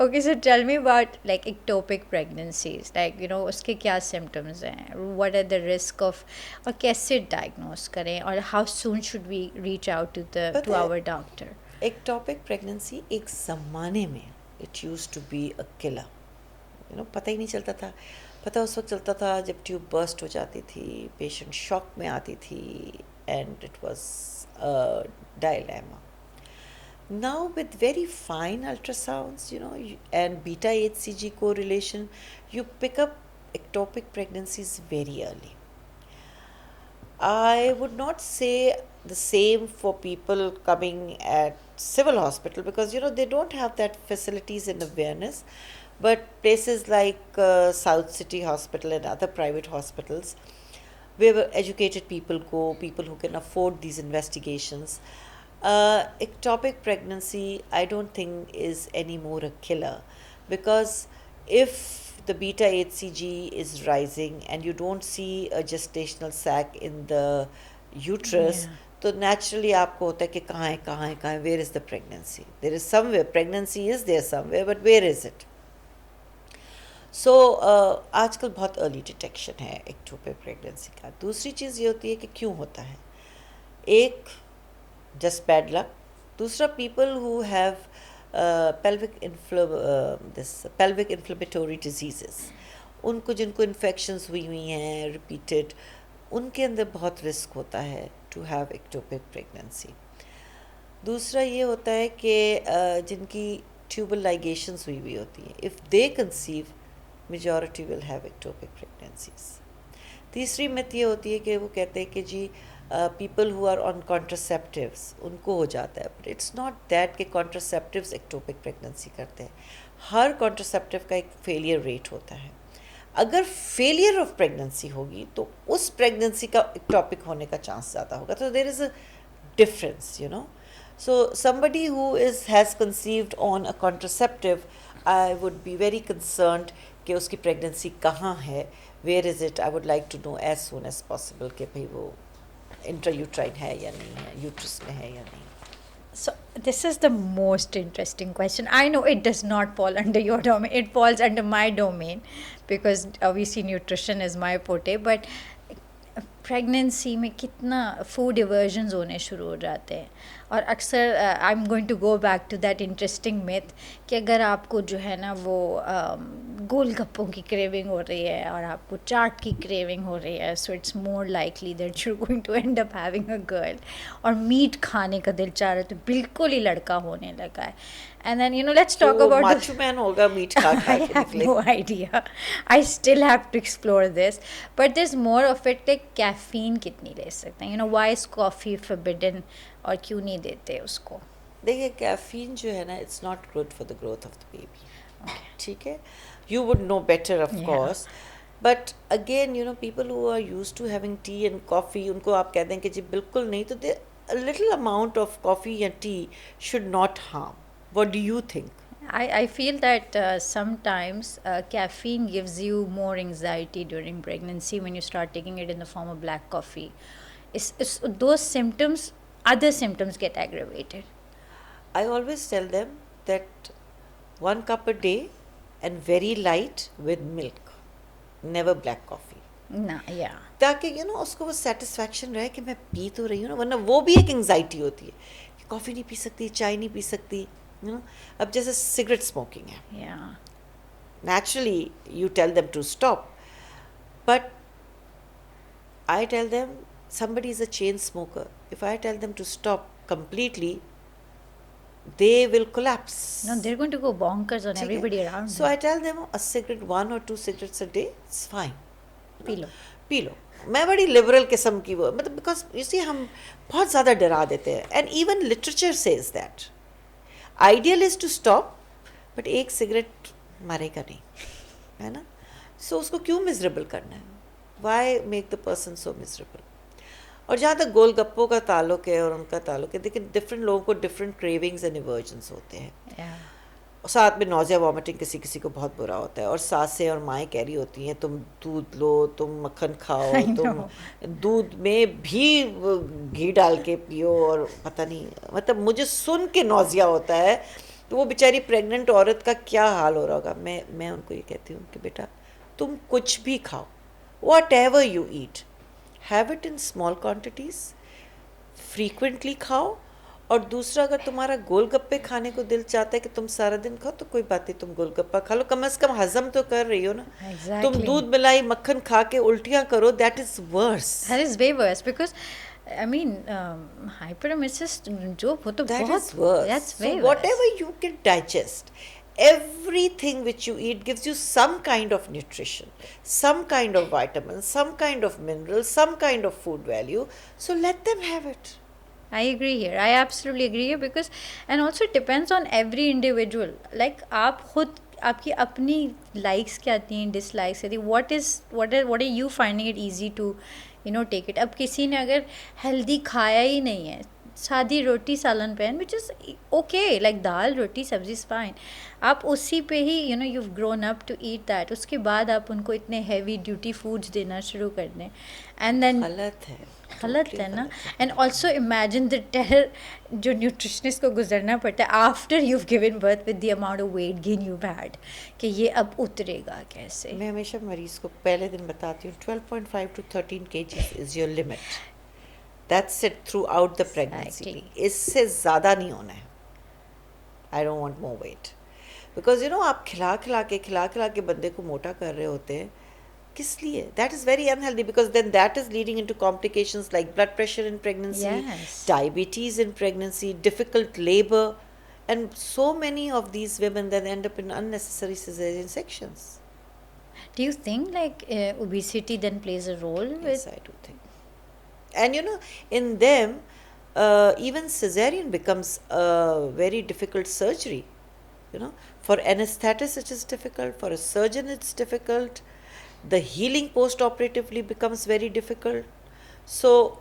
Okay, so tell me about like ectopic pregnancies. Like, उसके क्या symptoms हैं? What are the risk of, और कैसे diagnose करें, और how soon should we reach out to our doctor? Ectopic pregnancy एक ज़माने में it used to be a killer. पता ही नहीं चलता था. पता उस वक्त चलता था जब ट्यूब बर्स्ट हो जाती थी, पेशेंट शॉक में आती थी, and it was a dilemma. Now with very fine ultrasounds, and beta HCG correlation, you pick up ectopic pregnancies very early. I would not say the same for people coming at civil hospital, because they don't have that facilities and awareness. But places like South City Hospital and other private hospitals, where educated people go, people who can afford these investigations. Ectopic pregnancy, I don't think is any more a killer, because if the beta HCG is rising and you don't see a gestational sac in the uterus, तो naturally आपको होता है कि कहाँ है, where is the pregnancy? There is somewhere, pregnancy is there somewhere, but where is it? So आजकल बहुत early detection है ectopic pregnancy का. दूसरी चीज़ ये होती है कि क्यों होता है. एक, just bad luck. दूसरा, people who have pelvic inflammatory diseases, उनको जिनको इन्फेक्शंस हुई हैं रिपीटेड, उनके अंदर बहुत रिस्क होता है टू हैव एक्टोपिक प्रेगनेंसी. दूसरा ये होता है कि जिनकी ट्यूबल लाइगेशंस हुई होती हैं, if they conceive, majority will have ectopic pregnancies. तीसरी मिथ ये होती है कि वो कहते हैं कि जी people who are on contraceptives उनको हो जाता है, but it's not that कि contraceptives ectopic pregnancy करते हैं. हर contraceptive का एक failure rate होता है. अगर फेलियर ऑफ प्रेगनेंसी होगी तो उस प्रेगनेंसी का एक टॉपिक होने का चांस ज़्यादा होगा. तो there is a difference, you know. So somebody who has conceived on a contraceptive, I would be very concerned कि उसकी pregnancy कहाँ है, where is it. I would like to know as soon as possible कि भाई वो intrauterine है या नहीं है, uterus में है या नहीं. So this is the most interesting question. I know it does not fall under your domain. It falls under my domain because obviously nutrition is my forte. But pregnancy में कितना फूड एवर्जन्स होने शुरू हो जाते हैं. और अक्सर I am going to go back to that interesting myth कि अगर आपको जो है ना वो गोलगप्पों की क्रेविंग हो रही है और आपको चाट की क्रेविंग हो रही है, so it's more likely that you going to end up having a girl. और मीट खाने का दिल चाह रहा है तो बिल्कुल ही लड़का होने लगा है. And then, let's talk about macho man hoga meat kha I have no idea. I still have to explore this. But there's more of it, like caffeine कितनी ले सकते हैं? Why is coffee forbidden और क्यों नहीं देते उसको? देखिए कैफीन जो है ना, it's not good for the growth of the baby. ठीक है? You would know better, of course. But again, people who are used to having tea and coffee, उनको आप कह दें कि जी बिल्कुल नहीं, तो a little amount of coffee and tea should not harm. What do you think? I feel that sometimes caffeine gives you more anxiety during pregnancy when you start taking it in the form of black coffee. Those symptoms, other symptoms get aggravated. I always tell them that 1 cup a day and very light with milk. Never black coffee. ना, yeah. ताकि उसको वो satisfaction रहे कि मैं P तो रही हूँ ना, वरना वो भी एक anxiety होती है कि कॉफ़ी नहीं पी सकती, चाय नहीं पी सकती. अब जैसे सिगरेट स्मोकिंग है. Naturally, you tell them to stop. But I tell them, somebody is a chain smoker. If I tell them to stop completely, they will collapse. No, they're going to go bonkers on everybody around them. So I tell them a cigarette, 1 or 2 cigarettes a day, it's fine. पी लो. मैं बड़ी liberal किस्म की वो, मतलब because you see हम बहुत ज़्यादा डरा देते हैं. And even literature says that ideal is to stop, but एक सिगरेट मारेगा नहीं, है ना. सो उसको क्यों मिजरेबल करना है? Why make the person so miserable? और जहाँ तक गोलगप्पों का ताल्लुक है और उनका ताल्लुक है, देखिए डिफरेंट लोगों को डिफरेंट क्रेविंग्स एंड एवर्जन्स होते हैं. साथ में नौजिया वॉमिटिंग किसी किसी को बहुत बुरा होता है. और सासें और माएँ कह रही होती हैं तुम दूध लो, तुम मक्खन खाओ, तुम दूध में भी घी डाल के पियो, और पता नहीं, मतलब मुझे सुन के नौजिया होता है. तो वो बेचारी प्रेग्नेंट औरत का क्या हाल हो रहा होगा. मैं उनको ये कहती हूँ कि बेटा तुम कुछ भी खाओ, what ever you eat, have it in small quantities, frequently खाओ. और दूसरा, अगर तुम्हारा गोलगप्पे खाने को दिल चाहता है कि तुम सारा दिन खाओ, तो कोई बात नहीं, तुम गोलगप्पा खा लो, कम से कम हजम तो कर रही हो ना. तुम दूध मिलाई मक्खन खा के उल्टियाँ करो, that is worse. That is way worse, because I mean, hyperemesis जो वो तो that बहुत is worse. That's way so worse. whatever you can digest, everything which you eat gives you some kind of nutrition, some kind of vitamins, some kind of minerals, some kind of food value. So let them have it. I agree here. I absolutely agree here because, and also it depends on every individual. Like आप खुद आपकी अपनी likes क्या आती हैं, dislikes आती हैं. What are you finding it easy to take it? अब किसी ने अगर healthy खाया ही नहीं है, सादी रोटी सालन pan, which is okay, like दाल रोटी सब्जी is fine. आप उसी पे ही you've grown up to eat that. उसके बाद आप उनको इतने heavy duty foods देना शुरू कर दें, and then गलत है ना. And also imagine the terror जो न्यूट्रिशनिस्ट को गुजरना पड़ता है after you've given birth with the amount of weight gain you've had, कि ये अब उतरेगा कैसे. मैं हमेशा मरीज़ को पहले दिन बताती हूँ 12.5 to 13 kg is your limit. That's it throughout the pregnancy. इससे ज़्यादा नहीं होना है. I don't want more weight. Because आप खिला खिला के बंदे को मोटा कर रहे होते हैं. किस लिए? That is very unhealthy, because then that is leading into complications like blood pressure in pregnancy, diabetes in pregnancy, difficult labor, and so many of these women then end up in unnecessary cesarean sections. Do you think like obesity then plays a role? Yes, I do think. And in them, even cesarean becomes a very difficult surgery. For anesthetist it is difficult, for a surgeon it's difficult. the healing post-operatively becomes very difficult. So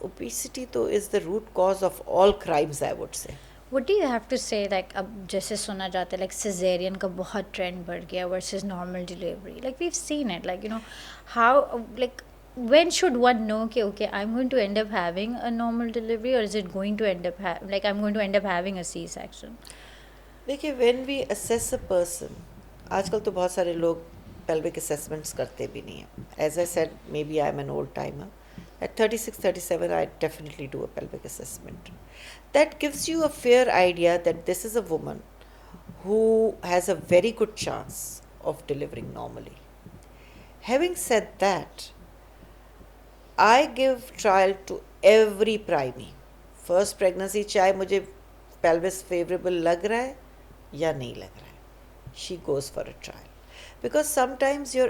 obesity though is the root cause of all crimes, I would say. What do you have to say, like, अब जैसे सुना जाता है like cesarean का बहुत trend बढ़ गया versus normal delivery, like we've seen it, like, you know, how, like, when should one know कि okay, I'm going to end up having a normal delivery, or is it going to end up like I'm going to end up having a C-section? देखिए, when we assess a person, आजकल तो बहुत सारे लोग pelvic assessments करते भी नहीं हैं. As I said, maybe I'm an old timer. At 36, 37, I definitely do a pelvic assessment. That gives you a fair idea that this is a woman who has a very good chance of delivering normally. Having said that, I give trial to every primee. First pregnancy, चाहे मुझे pelvis favorable लग रहा है या नहीं लग रहा है, she goes for a trial. Because sometimes your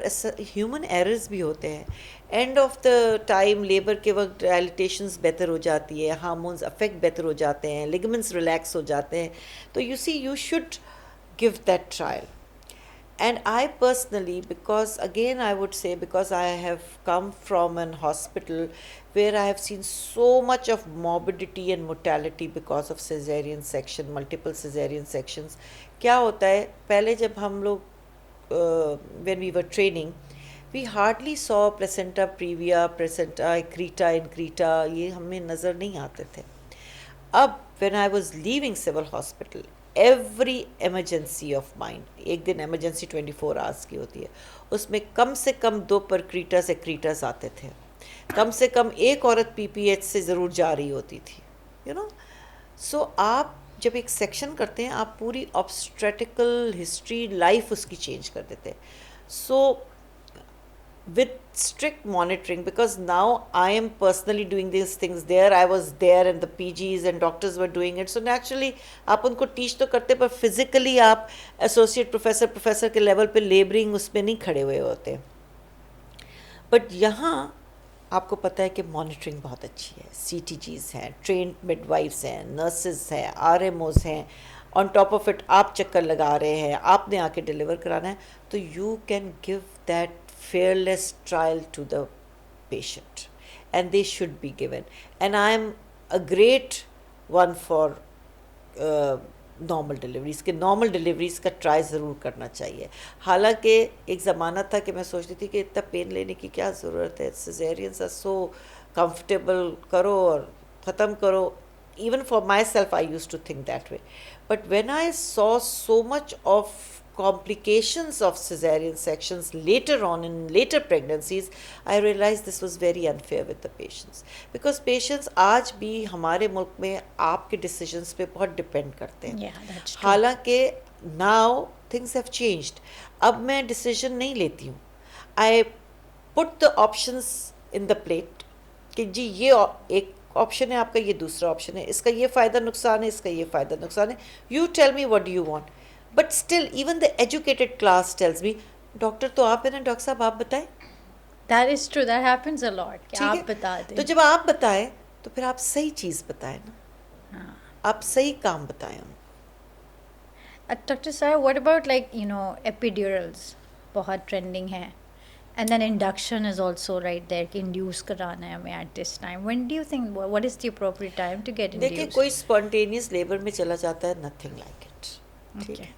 human errors भी होते हैं. End of the time, labor के वक्त dilatations better हो जाती है, hormones affect better हो जाते हैं, ligaments relax हो जाते हैं. तो you see, you should give that trial. And I personally, because again I would say, because I have come from an hospital where I have seen so much of morbidity and mortality because of cesarean section, multiple cesarean sections. क्या होता है, पहले जब हम लोग when we were training, we hardly saw placenta previa, placenta accreta, increta, ये हमें नज़र नहीं आते थे. अब when I was leaving civil hospital, every emergency of mine, एक दिन emergency 24 hours की होती है, उसमें कम से कम 2 परक्रीटास एक्रीटास आते थे. कम से कम एक औरत PPH से ज़रूर जा रही होती थी, you know. So आप जब एक सेक्शन करते हैं, आप पूरी ऑब्स्ट्रेटिकल हिस्ट्री, लाइफ उसकी चेंज कर देते हैं. सो with strict monitoring, because now I am personally doing these things there, I was there and the PGs and doctors were doing it, so naturally आप उनको टीच तो करते, पर फिजिकली आप एसोसिएट प्रोफेसर के लेवल पे लेबरिंग उसमें नहीं खड़े हुए होते. बट यहाँ आपको पता है कि मॉनिटरिंग बहुत अच्छी है. CTGs हैं, ट्रेंड मिडवाइफ्स हैं, नर्सेज हैं, RMOs हैं. ऑन टॉप ऑफ इट आप चक्कर लगा रहे हैं, आपने आके डिलीवर कराना है, तो you can give that fearless trial to the patient, and they should be given. And I am a great one for normal deliveries के. नॉर्मल डिलीवरीज़ का ट्राई ज़रूर करना चाहिए. हालांकि एक ज़माना था कि मैं सोचती थी कि इतना पेन लेने की क्या ज़रूरत है, सिजेरियंस आर सो कंफर्टेबल, करो और ख़त्म करो. Even for myself, I used to think that way. But when I saw so much of complications of cesarean sections later on in later pregnancies, I realized this was very unfair with the patients. Because patients आज भी हमारे मुल्क में आपके decisions पे बहुत depend करते हैं. Yeah, that's true. हालांकि now things have changed. अब मैं decision नहीं लेती हूँ. I put the options in the plate कि जी ये एक ऑप्शन है आपका, ये दूसरा ऑप्शन है, इसका ये फ़ायदा नुकसान है, इसका ये फ़ायदा नुकसान है. You tell me what do you want. But still, even the educated class tells me, doctor तो आप है ना, डॉक्टर साहब आप बताएं. That is true, that happens a lot कि ठीक आप है? बता दें. तो जब आप बताएं तो फिर आप सही चीज़ बताएं ना, हाँ. आप सही काम बताएं. Dr. Sir, what about, like, you know, epidurals बहुत trending है, and then induction is also right there कि induce कराना है हमें at this time. When do you think, what is the appropriate time to get induced? देखिए, कोई spontaneous labor में चला जाता है, nothing like it. ठीक है.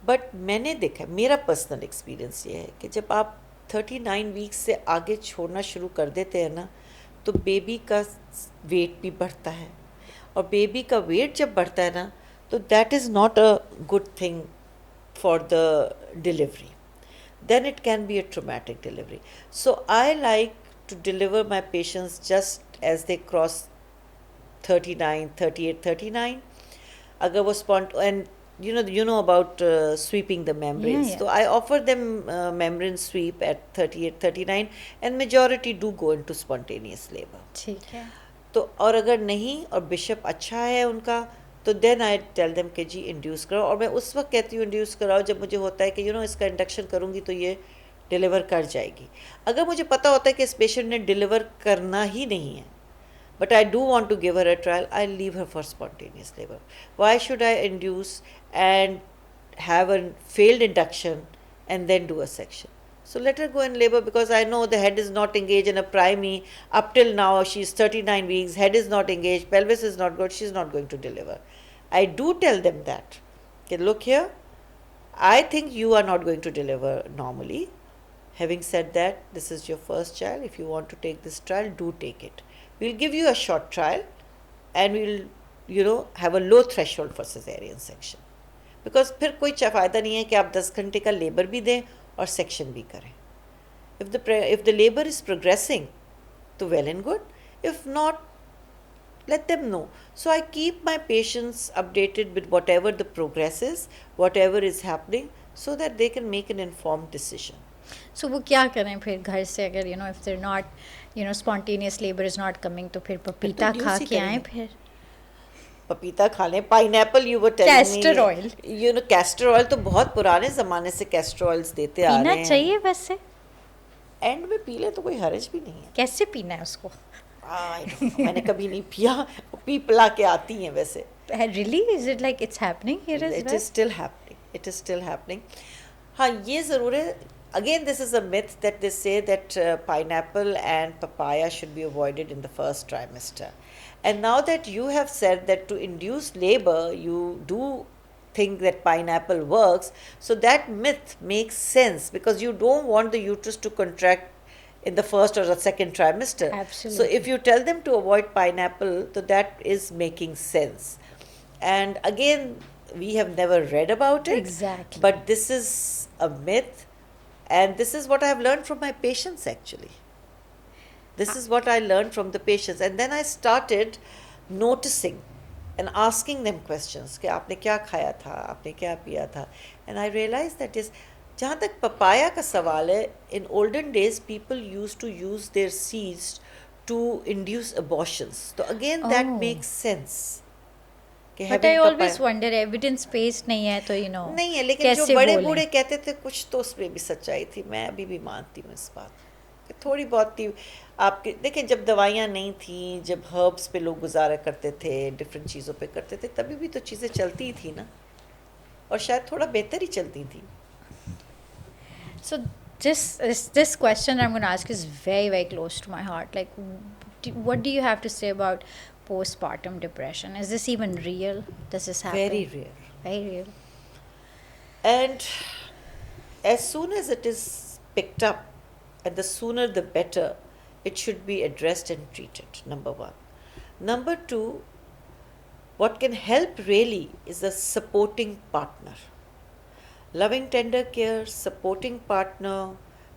बट मैंने देखा, मेरा पर्सनल एक्सपीरियंस ये है कि जब आप 39 वीक्स से आगे छोड़ना शुरू कर देते हैं ना, तो बेबी का वेट भी बढ़ता है, और बेबी का वेट जब बढ़ता है ना, तो that is not a good thing for the delivery. Then it can be a traumatic delivery. So I like to deliver my patients just as they cross 39, 38, 39. अगर वो and you know about sweeping the membranes. Yeah. So I offer them membrane sweep at 38, 39, and majority do go into spontaneous labor. ठीक है. तो और अगर नहीं और bishop अच्छा है उनका, तो देन आई टेल देम कि जी इंड्यूस करो. और मैं उस वक्त कहती हूँ इंड्यूस कराओ जब मुझे होता है कि इसका इंडक्शन करूँगी तो ये डिलीवर कर जाएगी. अगर मुझे पता होता है कि इस पेशेंट ने डिलीवर करना ही नहीं है, but I do want to give her a trial, I'll leave her for spontaneous labor. Why should I induce and have a failed induction and then do a section? So let her go in labor, because I know the head is not engaged in a primary. Up till now, she's 39 weeks, head is not engaged, pelvis is not good, she's not going to deliver. I do tell them that. Okay, look here, I think you are not going to deliver normally. Having said that, this is your first child. If you want to take this trial, do take it. We'll give you a short trial and we'll, have a low threshold for cesarean section. Because फिर कोई फ़ायदा नहीं है कि आप 10 घंटे का labour भी दें और सेक्शन भी करें. If the labour is progressing तो well and good, if not let them know. So I keep my patients updated with whatever the progress is, whatever is happening, so that they can make an informed decision. So वो क्या करें फिर घर से, अगर if they're not spontaneous labor is not coming, तो फिर पपीता खा के आए फिर. पपीता खा लें, pineapple, you were telling me, castor oil, castor oil तो बहुत पुराने ज़माने से कैस्टर ऑयल्स देते आ रहे हैं. पीना चाहिए वैसे, एंड में पी ले तो कोई हर्ज भी नहीं है. कैसे पीना है उसको? मैंने कभी नहीं पिया, पी पिला के आती हैं वैसे. Really? Is it like it's happening here as well? It is still happening. It is still happening. हाँ, ये ज़रूर है. Again, this is a myth that they say that pineapple and papaya should be avoided in the first trimester. And now that you have said that to induce labor, you do think that pineapple works, so that myth makes sense, because you don't want the uterus to contract in the first or the second trimester. Absolutely. So if you tell them to avoid pineapple, so that is making sense. And again, we have never read about it. Exactly. But this is a myth, and this is what I have learned from my patients actually. This is what I learned from the patients. And then I started noticing and asking them questions कि आपने क्या खाया था, आपने क्या पिया था. And I realized that is, जहाँ तक पपाया का सवाल है, in olden days people used to use their seeds to induce abortions. So again, that makes sense. But I always wonder, evidence based नहीं है तो नहीं है, लेकिन जो बड़े बूढ़े कहते थे कुछ तो उसमें भी सच्चाई थी. मैं अभी भी मानती हूँ इस बात कि थोड़ी बहुत थी. आपके देखिए, जब दवाइयाँ नहीं थी, जब हर्ब्स पे लोग गुजारा करते थे, डिफरेंट चीज़ों पे करते थे, तभी भी तो चीज़ें चलती ही थी ना, और शायद थोड़ा बेहतर ही चलती थी. So this question I'm going to ask is very, very close to my heart. Like, what do you have to say about postpartum depression? Is this even real? Does this happen? Very real. Very real. And as soon as it is picked up, and the sooner the better, it should be addressed and treated, number one. Number two, what can help really is a supporting partner. Loving tender care, supporting partner,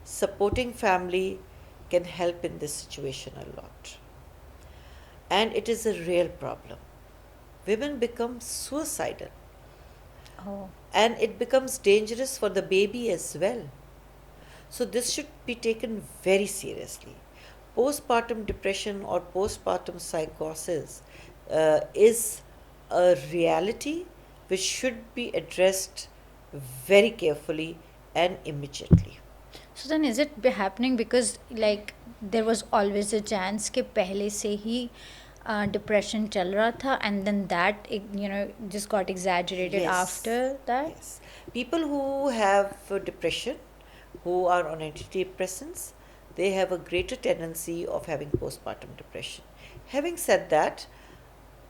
supporting family can help in this situation a lot. And it is a real problem. Women become suicidal. Oh. And it becomes dangerous for the baby as well. So this should be taken very seriously. Postpartum depression or postpartum psychosis is a reality which should be addressed very carefully and immediately. So then is it happening because like there was always a chance कि पहले से ही depression चल रहा था, and then that just got exaggerated after that? Yes. People who have depression, who are on antidepressants, they have a greater tendency of having postpartum depression. Having said that,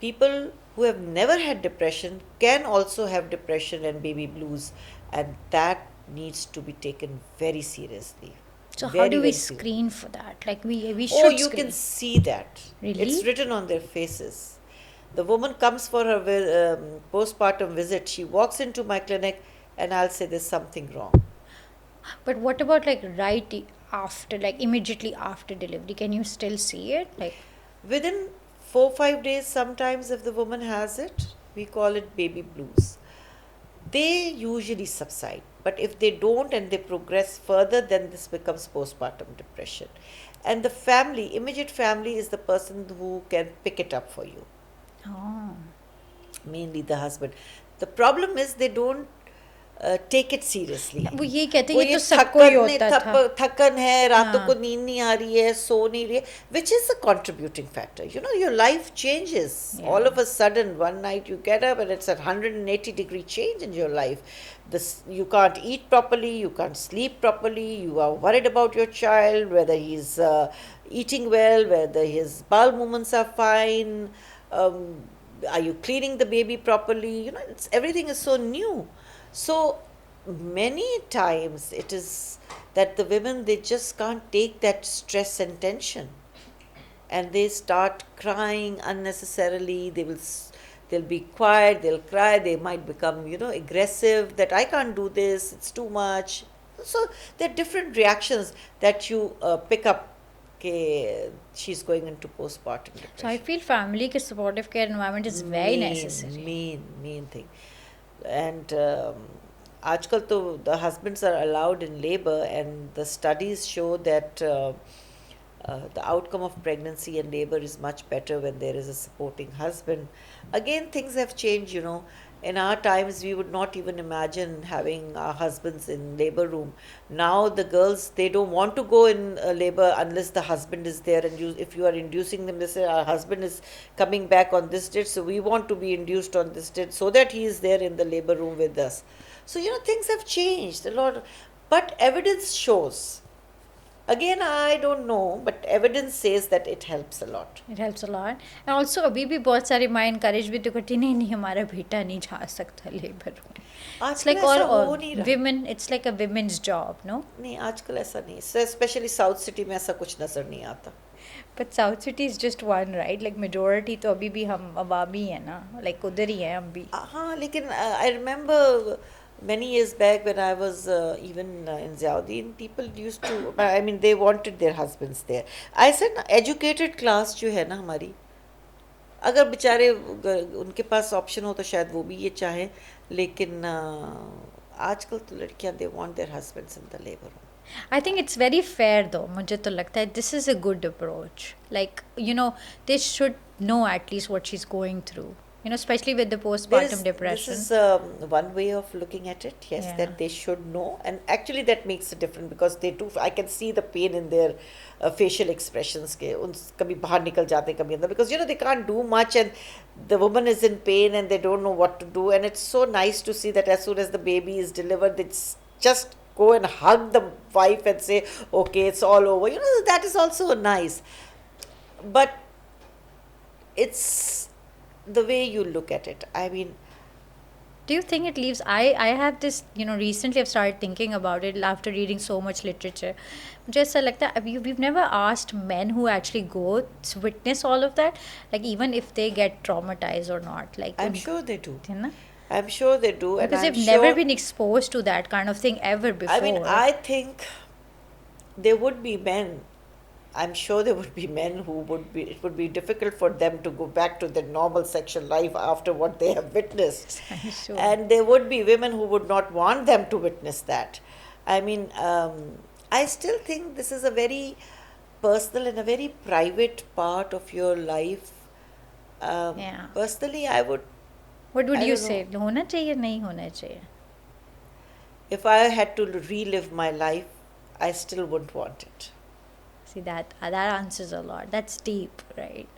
people who have never had depression can also have depression and baby blues, and that needs to be taken very seriously. So how do we screen for that? Like we should. Oh, you can see that. Really? It's written on their faces. The woman comes for her postpartum visit. She walks into my clinic, and I'll say there's something wrong. But what about like right after, like immediately after delivery? Can you still see it? Like within 4-5 days, sometimes if the woman has it, we call it baby blues. They usually subside. But if they don't and they progress further, then this becomes postpartum depression. And the family, immediate family, is the person who can pick it up for you. Oh. Mainly the husband. The problem is they don't take it seriously. वो ये कहते हैं वो ये ये तो सबको ही थकन होता था. थकन है, रातों हाँ. को नींद नहीं आ रही है, सो नहीं रही है, which is a contributing factor. You know, your life changes all Yeah. of a sudden. One night you get up and it's a 180-degree change in your life. You can't eat properly, you can't sleep properly, you are worried about your child, whether he's eating well, whether his bowel movements are fine, are you cleaning the baby properly? You know, everything is so new. So many times it is that the women, they just can't take that stress and tension, and they start crying unnecessarily. They'll be quiet, they'll cry, they might become, you know, aggressive, that I can't do this, it's too much. So there are different reactions that you pick up. Okay, she's going into postpartum depression. So I feel family के supportive care environment is very necessary. Main thing. And आजकल तो the husbands are allowed in labor, and the studies show that the outcome of pregnancy and labor is much better when there is a supporting husband. Again, things have changed, you know. In our times, we would not even imagine having our husbands in labor room. Now the girls, they don't want to go in labor unless the husband is there, and if you are inducing them, they say our husband is coming back on this date, so we want to be induced on this date so that he is there in the labor room with us. So, you know, things have changed a lot, but evidence shows. Again, I don't know, but evidence says that it helps a lot. It helps a lot. And also अभी भी बहुत सारी माँ encourage भी तो करती नहीं नहीं हमारा बेटा नहीं जा सकता labor room. It's आजकल like ऐसा or हो नहीं रहा. women, it's like a women's job, no? नहीं, आजकल ऐसा नहीं, स्पेशली साउथ सिटी में ऐसा कुछ नजर नहीं आता. But South City is just one, right? Like majority तो अभी भी हम अवामी है ना, like उधर ही हैं हम भी. हाँ, लेकिन I remember many years back when I was even in Ziauddin, people used to, I mean, they wanted their husbands there. I said, educated class जो है ना हमारी, अगर बेचारे उनके पास ऑप्शन हो तो शायद वो भी ये चाहे, लेकिन आजकल तो लड़कियां, they want their husbands in the labor room. I think it's very fair though. मुझे तो लगता है this is a good approach. Like, you know, they should know at least what she's going through. You know, especially with the postpartum depression. This is one way of looking at it, yes, Yeah. that they should know. And actually that makes a difference, because they do, I can see the pain in their facial expressions. कभी बाहर निकल जाते कभी अंदर, because, you know, they can't do much, and the woman is in pain and they don't know what to do. And it's so nice to see that as soon as the baby is delivered, they just go and hug the wife and say, okay, it's all over. You know, that is also nice. But it's the way you look at it. I mean, Do you think it leaves? I have this, you know, recently I've started thinking about it after reading so much literature. मुझे ऐसा लगता है we've never asked men who actually go witness all of that, like even if they get traumatized or not. Like I'm sure they do. है ना? I'm sure they do. Because and I'm they've sure, never been exposed to that kind of thing ever before. I mean, I think there would be men. I'm sure there would be men who would be, it would be difficult for them to go back to their normal sexual life after what they have witnessed. I'm sure. And there would be women who would not want them to witness that. I mean, I still think this is a very personal and a very private part of your life. Yeah. Personally, I would, What would I you don't say? होना चाहिए नहीं होना चाहिए? if I had to relive my life, I still wouldn't want it. See, that answers a lot. That's deep, right?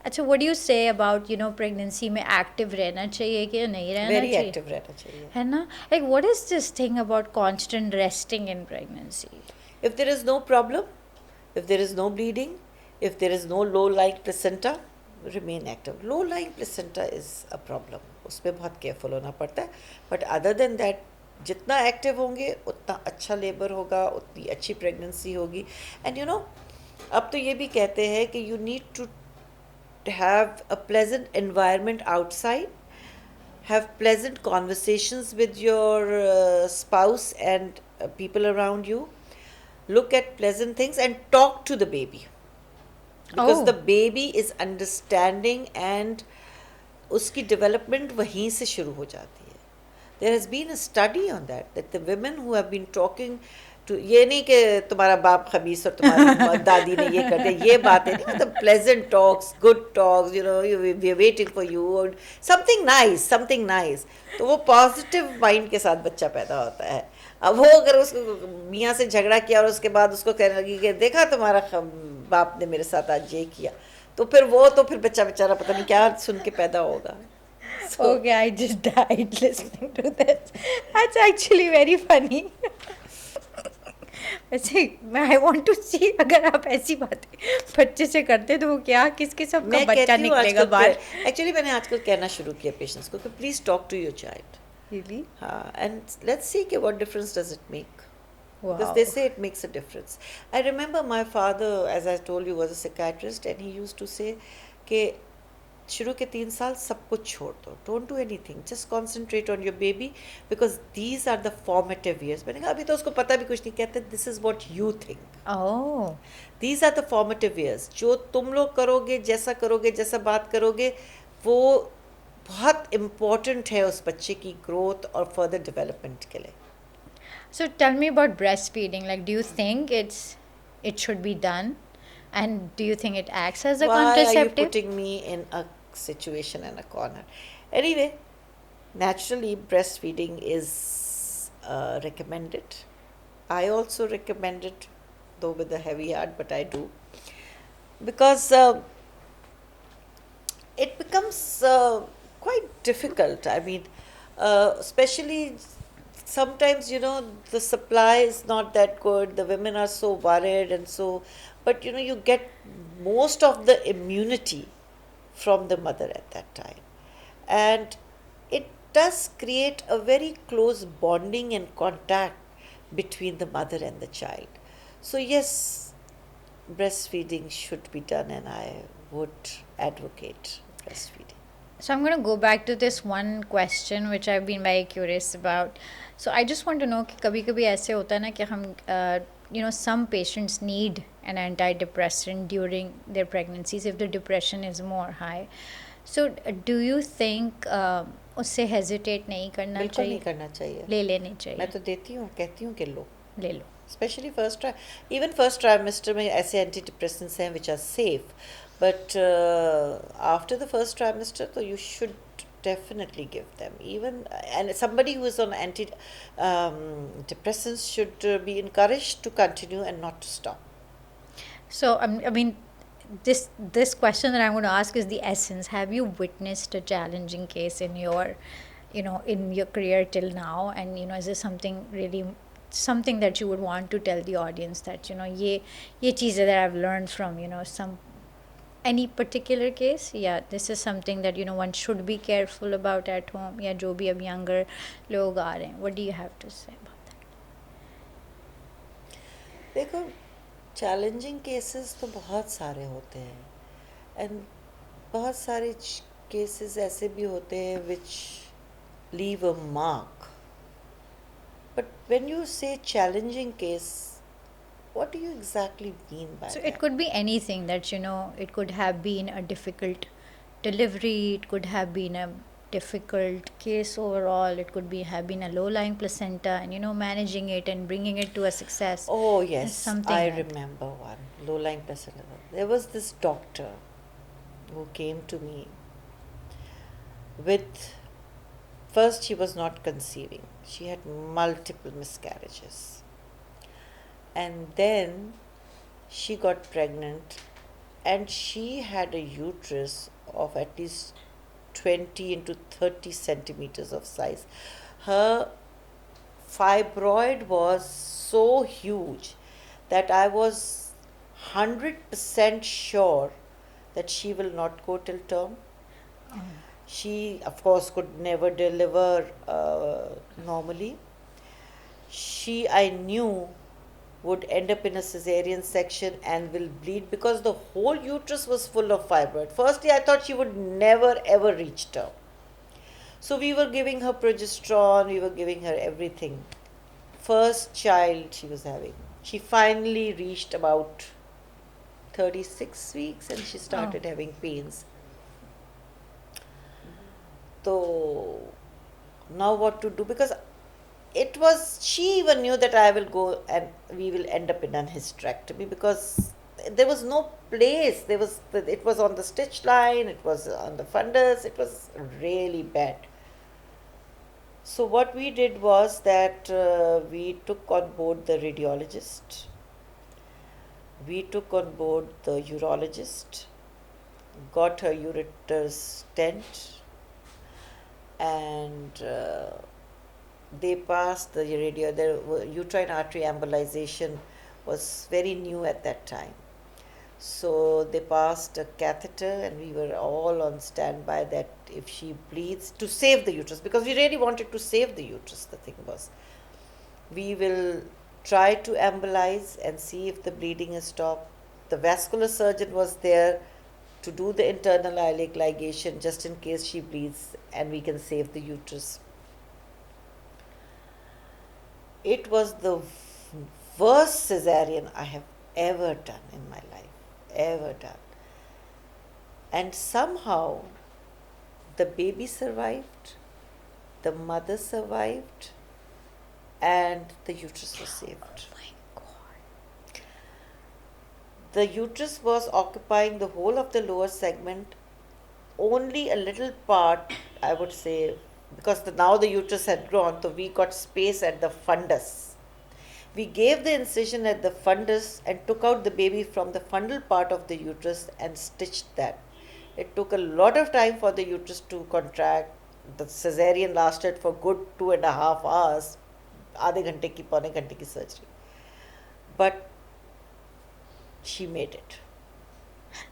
अच्छा, what do you say about, you know, pregnancy में active रहना चाहिए कि नहीं रहना Very चाहिए? active रहना चाहिए. है ना? Like, what is this thing about constant resting in pregnancy? If there is no problem, if there is no bleeding, if there is no low-lying placenta, remain active. Low-lying placenta is a problem. उसमें बहुत careful होना पड़ता है. But other than that, जितना active होंगे उतना अच्छा labour होगा, उतनी अच्छी प्रेगनेंसी होगी. एंड यू नो, अब तो ये भी कहते हैं कि you need to have a pleasant environment outside, have pleasant conversations with your spouse and people around you, look at pleasant things and talk to the baby, because the baby is understanding and उसकी development वहीं से शुरू हो जाती है. There has been a study on that the women who have been talking ये नहीं कि तुम्हारा बाप खबीस और तुम्हारी दादी ने ये कर दिया, ये बातें नहीं, मतलब pleasant talks, good talks, you know, we are waiting for you, और समथिंग नाइस, समथिंग नाइस। तो वो पॉजिटिव माइंड के साथ बच्चा पैदा होता है। अब वो अगर उसको मियाँ से झगड़ा किया और उसके बाद उसको कहने लगी कि देखा तुम्हारा बाप ने मेरे साथ आज ये किया, तो फिर बच्चा बेचारा पता नहीं क्या सुन के पैदा होगा। So, Okay, I just died listening to this. That's actually very funny. वैसे आई वांट टू सी, अगर आप ऐसी बातें बच्चे से करते तो वो क्या किस किस्म का मैं बच्चा कहती हूँ निकलेगा आजकल, बाहर? एक्चुअली मैंने आजकल कहना शुरू किया पेशेंट्स को कि please talk to your child. Really? हाँ, एंड लेट्स सी कि what difference does it make, because Wow. they say it makes a difference. I remember my father, as I told you, was a psychiatrist, and he used to say कि शुरू के 3 साल सब कुछ छोड़ दो, don't do anything, just concentrate on your baby, because these are the formative years. मैंने कहा अभी तो उसको पता भी कुछ नहीं, कहते this is what you think, Oh. These are the formative years. जो तुम लोग करोगे, जैसा बात करोगे, वो बहुत इम्पोर्टेंट है उस बच्चे की ग्रोथ और फर्दर डेवलपमेंट के लिए। So tell me about breastfeeding. Like, do you think it should be done, and do you think it acts as a Why are you contraceptive? putting me in a situation and a corner? Anyway, naturally, breastfeeding is recommended. I also recommend it, though with a heavy heart, but I do. Because it becomes quite difficult. I mean, especially sometimes, you know, the supply is not that good, the women are so worried, and so, but you know, you get most of the immunity from the mother at that time, and it does create a very close bonding and contact between the mother and the child. So yes, breastfeeding should be done, and I would advocate breastfeeding. So I'm going to go back to this one question which I've been very curious about. So I just want to know कि कभी-कभी ऐसे होता है ना कि हम you know, some patients need an antidepressant during their pregnancies if the depression is more high. So do you think उससे hesitate नहीं करना बिल्कुल नहीं चाहिए? करना चाहिए, ले लेनी मैं चाहिए, तो देती हूँ, कहती हूँ कि लो, ले लो. स्पेशली फर्स्ट ट्राइमेस्टर में ऐसे एंटी डिप्रेसेंट्स हैं which are safe, but after the first trimester तो you should definitely give them, even, and somebody who is on anti depressants should be encouraged to continue and not to stop. So I mean, this question that I'm going to ask is the essence. Have you witnessed a challenging case in your, you know, in your career till now? And you know, is there something really, something that you would want to tell the audience that you know, ye cheezein that I've learned from, you know, any particular case? Yeah, this is something that you know one should be careful about at home. या जो भी अब younger लोग आ रहे हैं, what do you have to say about that? देखो, challenging cases तो बहुत सारे होते हैं, एंड बहुत सारे केसेस ऐसे भी होते हैं which leave a mark, but when you say challenging case, what do you exactly mean by So that? it could be anything that you know, it could have been a difficult delivery, it could have been a difficult case overall, it could be have been a low-lying placenta, and you know, managing it and bringing it to a success. Oh yes, Something I like remember one low-lying placenta. There was this doctor who came to me with, first she was not conceiving, she had multiple miscarriages, and then she got pregnant, and she had a uterus of at least 20 into 30 centimeters of size. Her fibroid was so huge that I was 100% sure that she will not go till term. She, of course, could never deliver normally. She, I knew, would end up in a cesarean section and will bleed because the whole uterus was full of fibroid. Firstly, I thought she would never ever reach term. So we were giving her progesterone, we were giving her everything. First child she was having. She finally reached about 36 weeks and she started having pains. So now what to do? Because it was, she even knew that I will go and we will end up in an hysterectomy because there was no place. It was on the stitch line, it was on the fundus, it was really bad. So what we did was that we took on board the radiologist, we took on board the urologist, got her ureter stent, and they passed the radio. The uterine artery embolization was very new at that time. So they passed a catheter, and we were all on standby that if she bleeds, to save the uterus, because we really wanted to save the uterus. The thing was, we will try to embolize and see if the bleeding is stopped. The vascular surgeon was there to do the internal ileic ligation just in case she bleeds and we can save the uterus. It was the worst cesarean I have ever done in my life, ever done. And somehow the baby survived, the mother survived, and the uterus was saved. My God. The uterus was occupying the whole of the lower segment, only a little part, I would say, because now the uterus had grown, so we got space at the fundus. We gave the incision at the fundus and took out the baby from the fundal part of the uterus and stitched that. It took a lot of time for the uterus to contract. The cesarean lasted for good 2.5 hours. आधे घंटे की पौने घंटे की surgery. But she made it.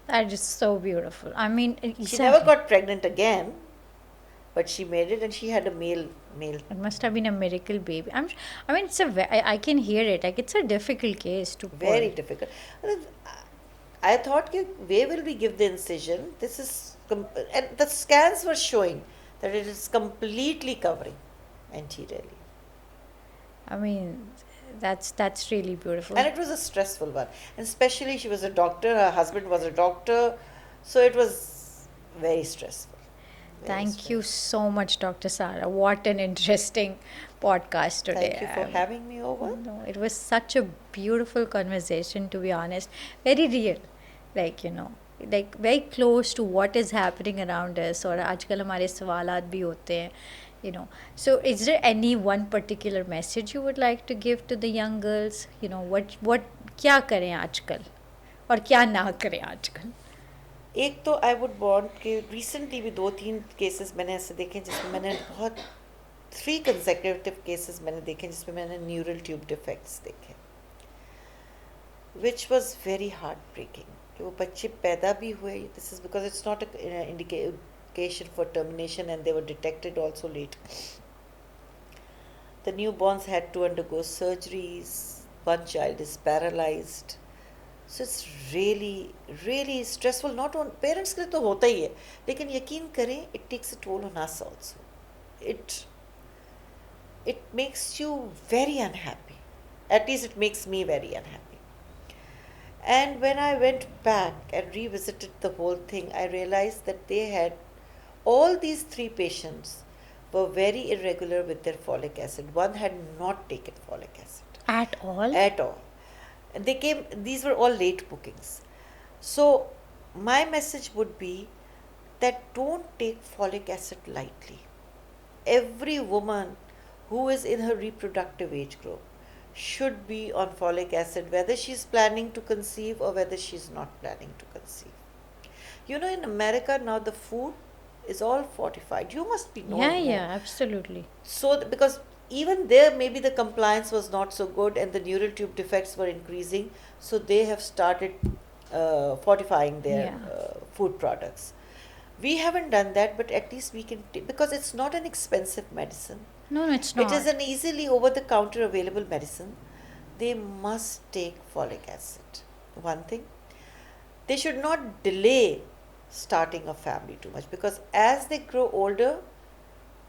That is so beautiful. I mean, She never got pregnant again, but she made it, and she had a male. It must have been a miracle baby. I mean, I can hear it. Like, it's a difficult case to Very pull. difficult. I thought, where will we give the incision? This is, and the scans were showing that it is completely covering anteriorly. I mean, that's really beautiful. And it was a stressful one. And especially she was a doctor, her husband was a doctor, so it was very stressful. Thank you so much, Dr. Sara. What an interesting podcast today. Thank you for having me over. No, it was such a beautiful conversation, to be honest. Very real. Like very close to what is happening around us. और आजकल हमारे सवालात भी होते हैं, So is there any one particular message you would like to give to the young girls? What क्या करें आजकल और क्या ना करें आजकल? एक तो आई वुड वांट कि रिसेंटली भी 2-3 केसेस मैंने ऐसे देखे जिसमें मैंने बहुत 3 कंसेक्यूटिव केसेस मैंने देखे जिसमें मैंने न्यूरल ट्यूब डिफेक्ट्स देखे, which was very heart breaking कि वो बच्चे पैदा भी हुए. This is because it's not indication for termination and they were detected also late. The newborns had to undergo surgeries, one child is paralysed. So it's really, really stressful. Not on parents के लिए तो होता ही है, लेकिन यकीन करें it takes a toll on us also. It makes you very unhappy. At least it makes me very unhappy. And when I went back and revisited the whole thing, I realized that they had, all these 3 patients were very irregular with their folic acid. One had not taken folic acid. At all? At all. And these were all late bookings. So my message would be that don't take folic acid lightly. Every woman who is in her reproductive age group should be on folic acid, whether she's planning to conceive or whether she's not planning to conceive. In America now the food is all fortified. You must be knowing. Yeah, absolutely. So because even there maybe the compliance was not so good and the neural tube defects were increasing, so they have started fortifying their food products. We haven't done that, but at least we can because it's not an expensive medicine. No, it's not. It is an easily over the counter available medicine. They must take folic acid. One thing, they should not delay starting a family too much, because as they grow older,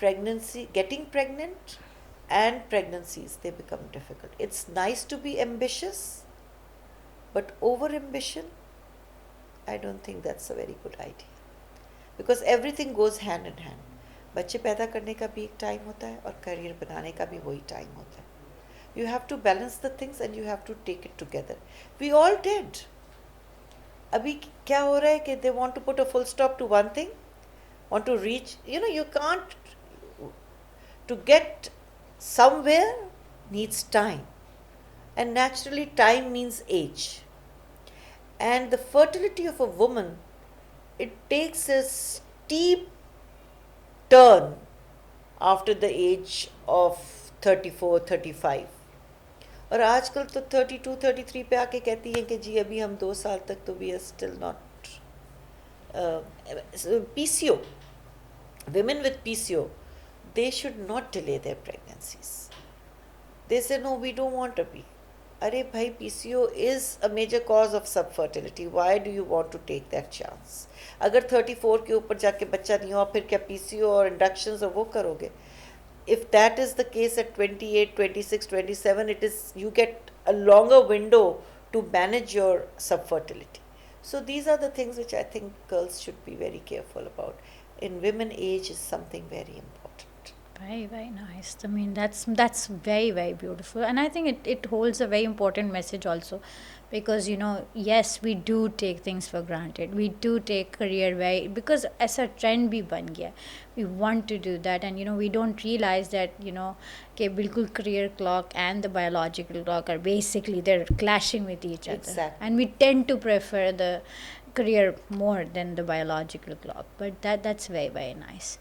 getting pregnant and pregnancies, they become difficult. It's nice to be ambitious, but over ambition, I don't think that's a very good idea, because everything goes hand in hand. बच्चे पैदा करने का भी एक time होता है और career बनाने का भी वही टाइम होता है. You have to balance the things and you have to take it together. We all did. अभी क्या हो रहा है कि they want to put a full stop to one thing, want to reach, you can't, to get somewhere needs time. And naturally time means age. And the fertility of a woman, it takes a steep turn after the age of 34, 35. और आजकल तो 32, 33 पे आके कहती हैं कि जी अभी हम 2 साल तक तो we are still not. PCO, women with PCO, they should not delay their pregnancies. They say no, we don't want a baby. अरे भाई, PCO is a major cause of subfertility. Why do you want to take that chance? अगर 34 के ऊपर जाके बच्चा नहीं हुआ, फिर क्या PCO और इंडक्शंस और वो करोगे? If that is the case at 28, 26, 27, it is, you get a longer window to manage your subfertility. So these are the things which I think girls should be very careful about. In women, age is something very important. Very, very nice. I mean, that's very, very beautiful, and I think it holds a very important message also, because yes, we do take things for granted. We do take career very, because as a trend bhi ban gaya. We want to do that, and we don't realize that कि बिल्कुल career clock and the biological clock are basically, they're clashing with each other, Exactly. and we tend to prefer the career more than the biological clock. But that's very, very nice.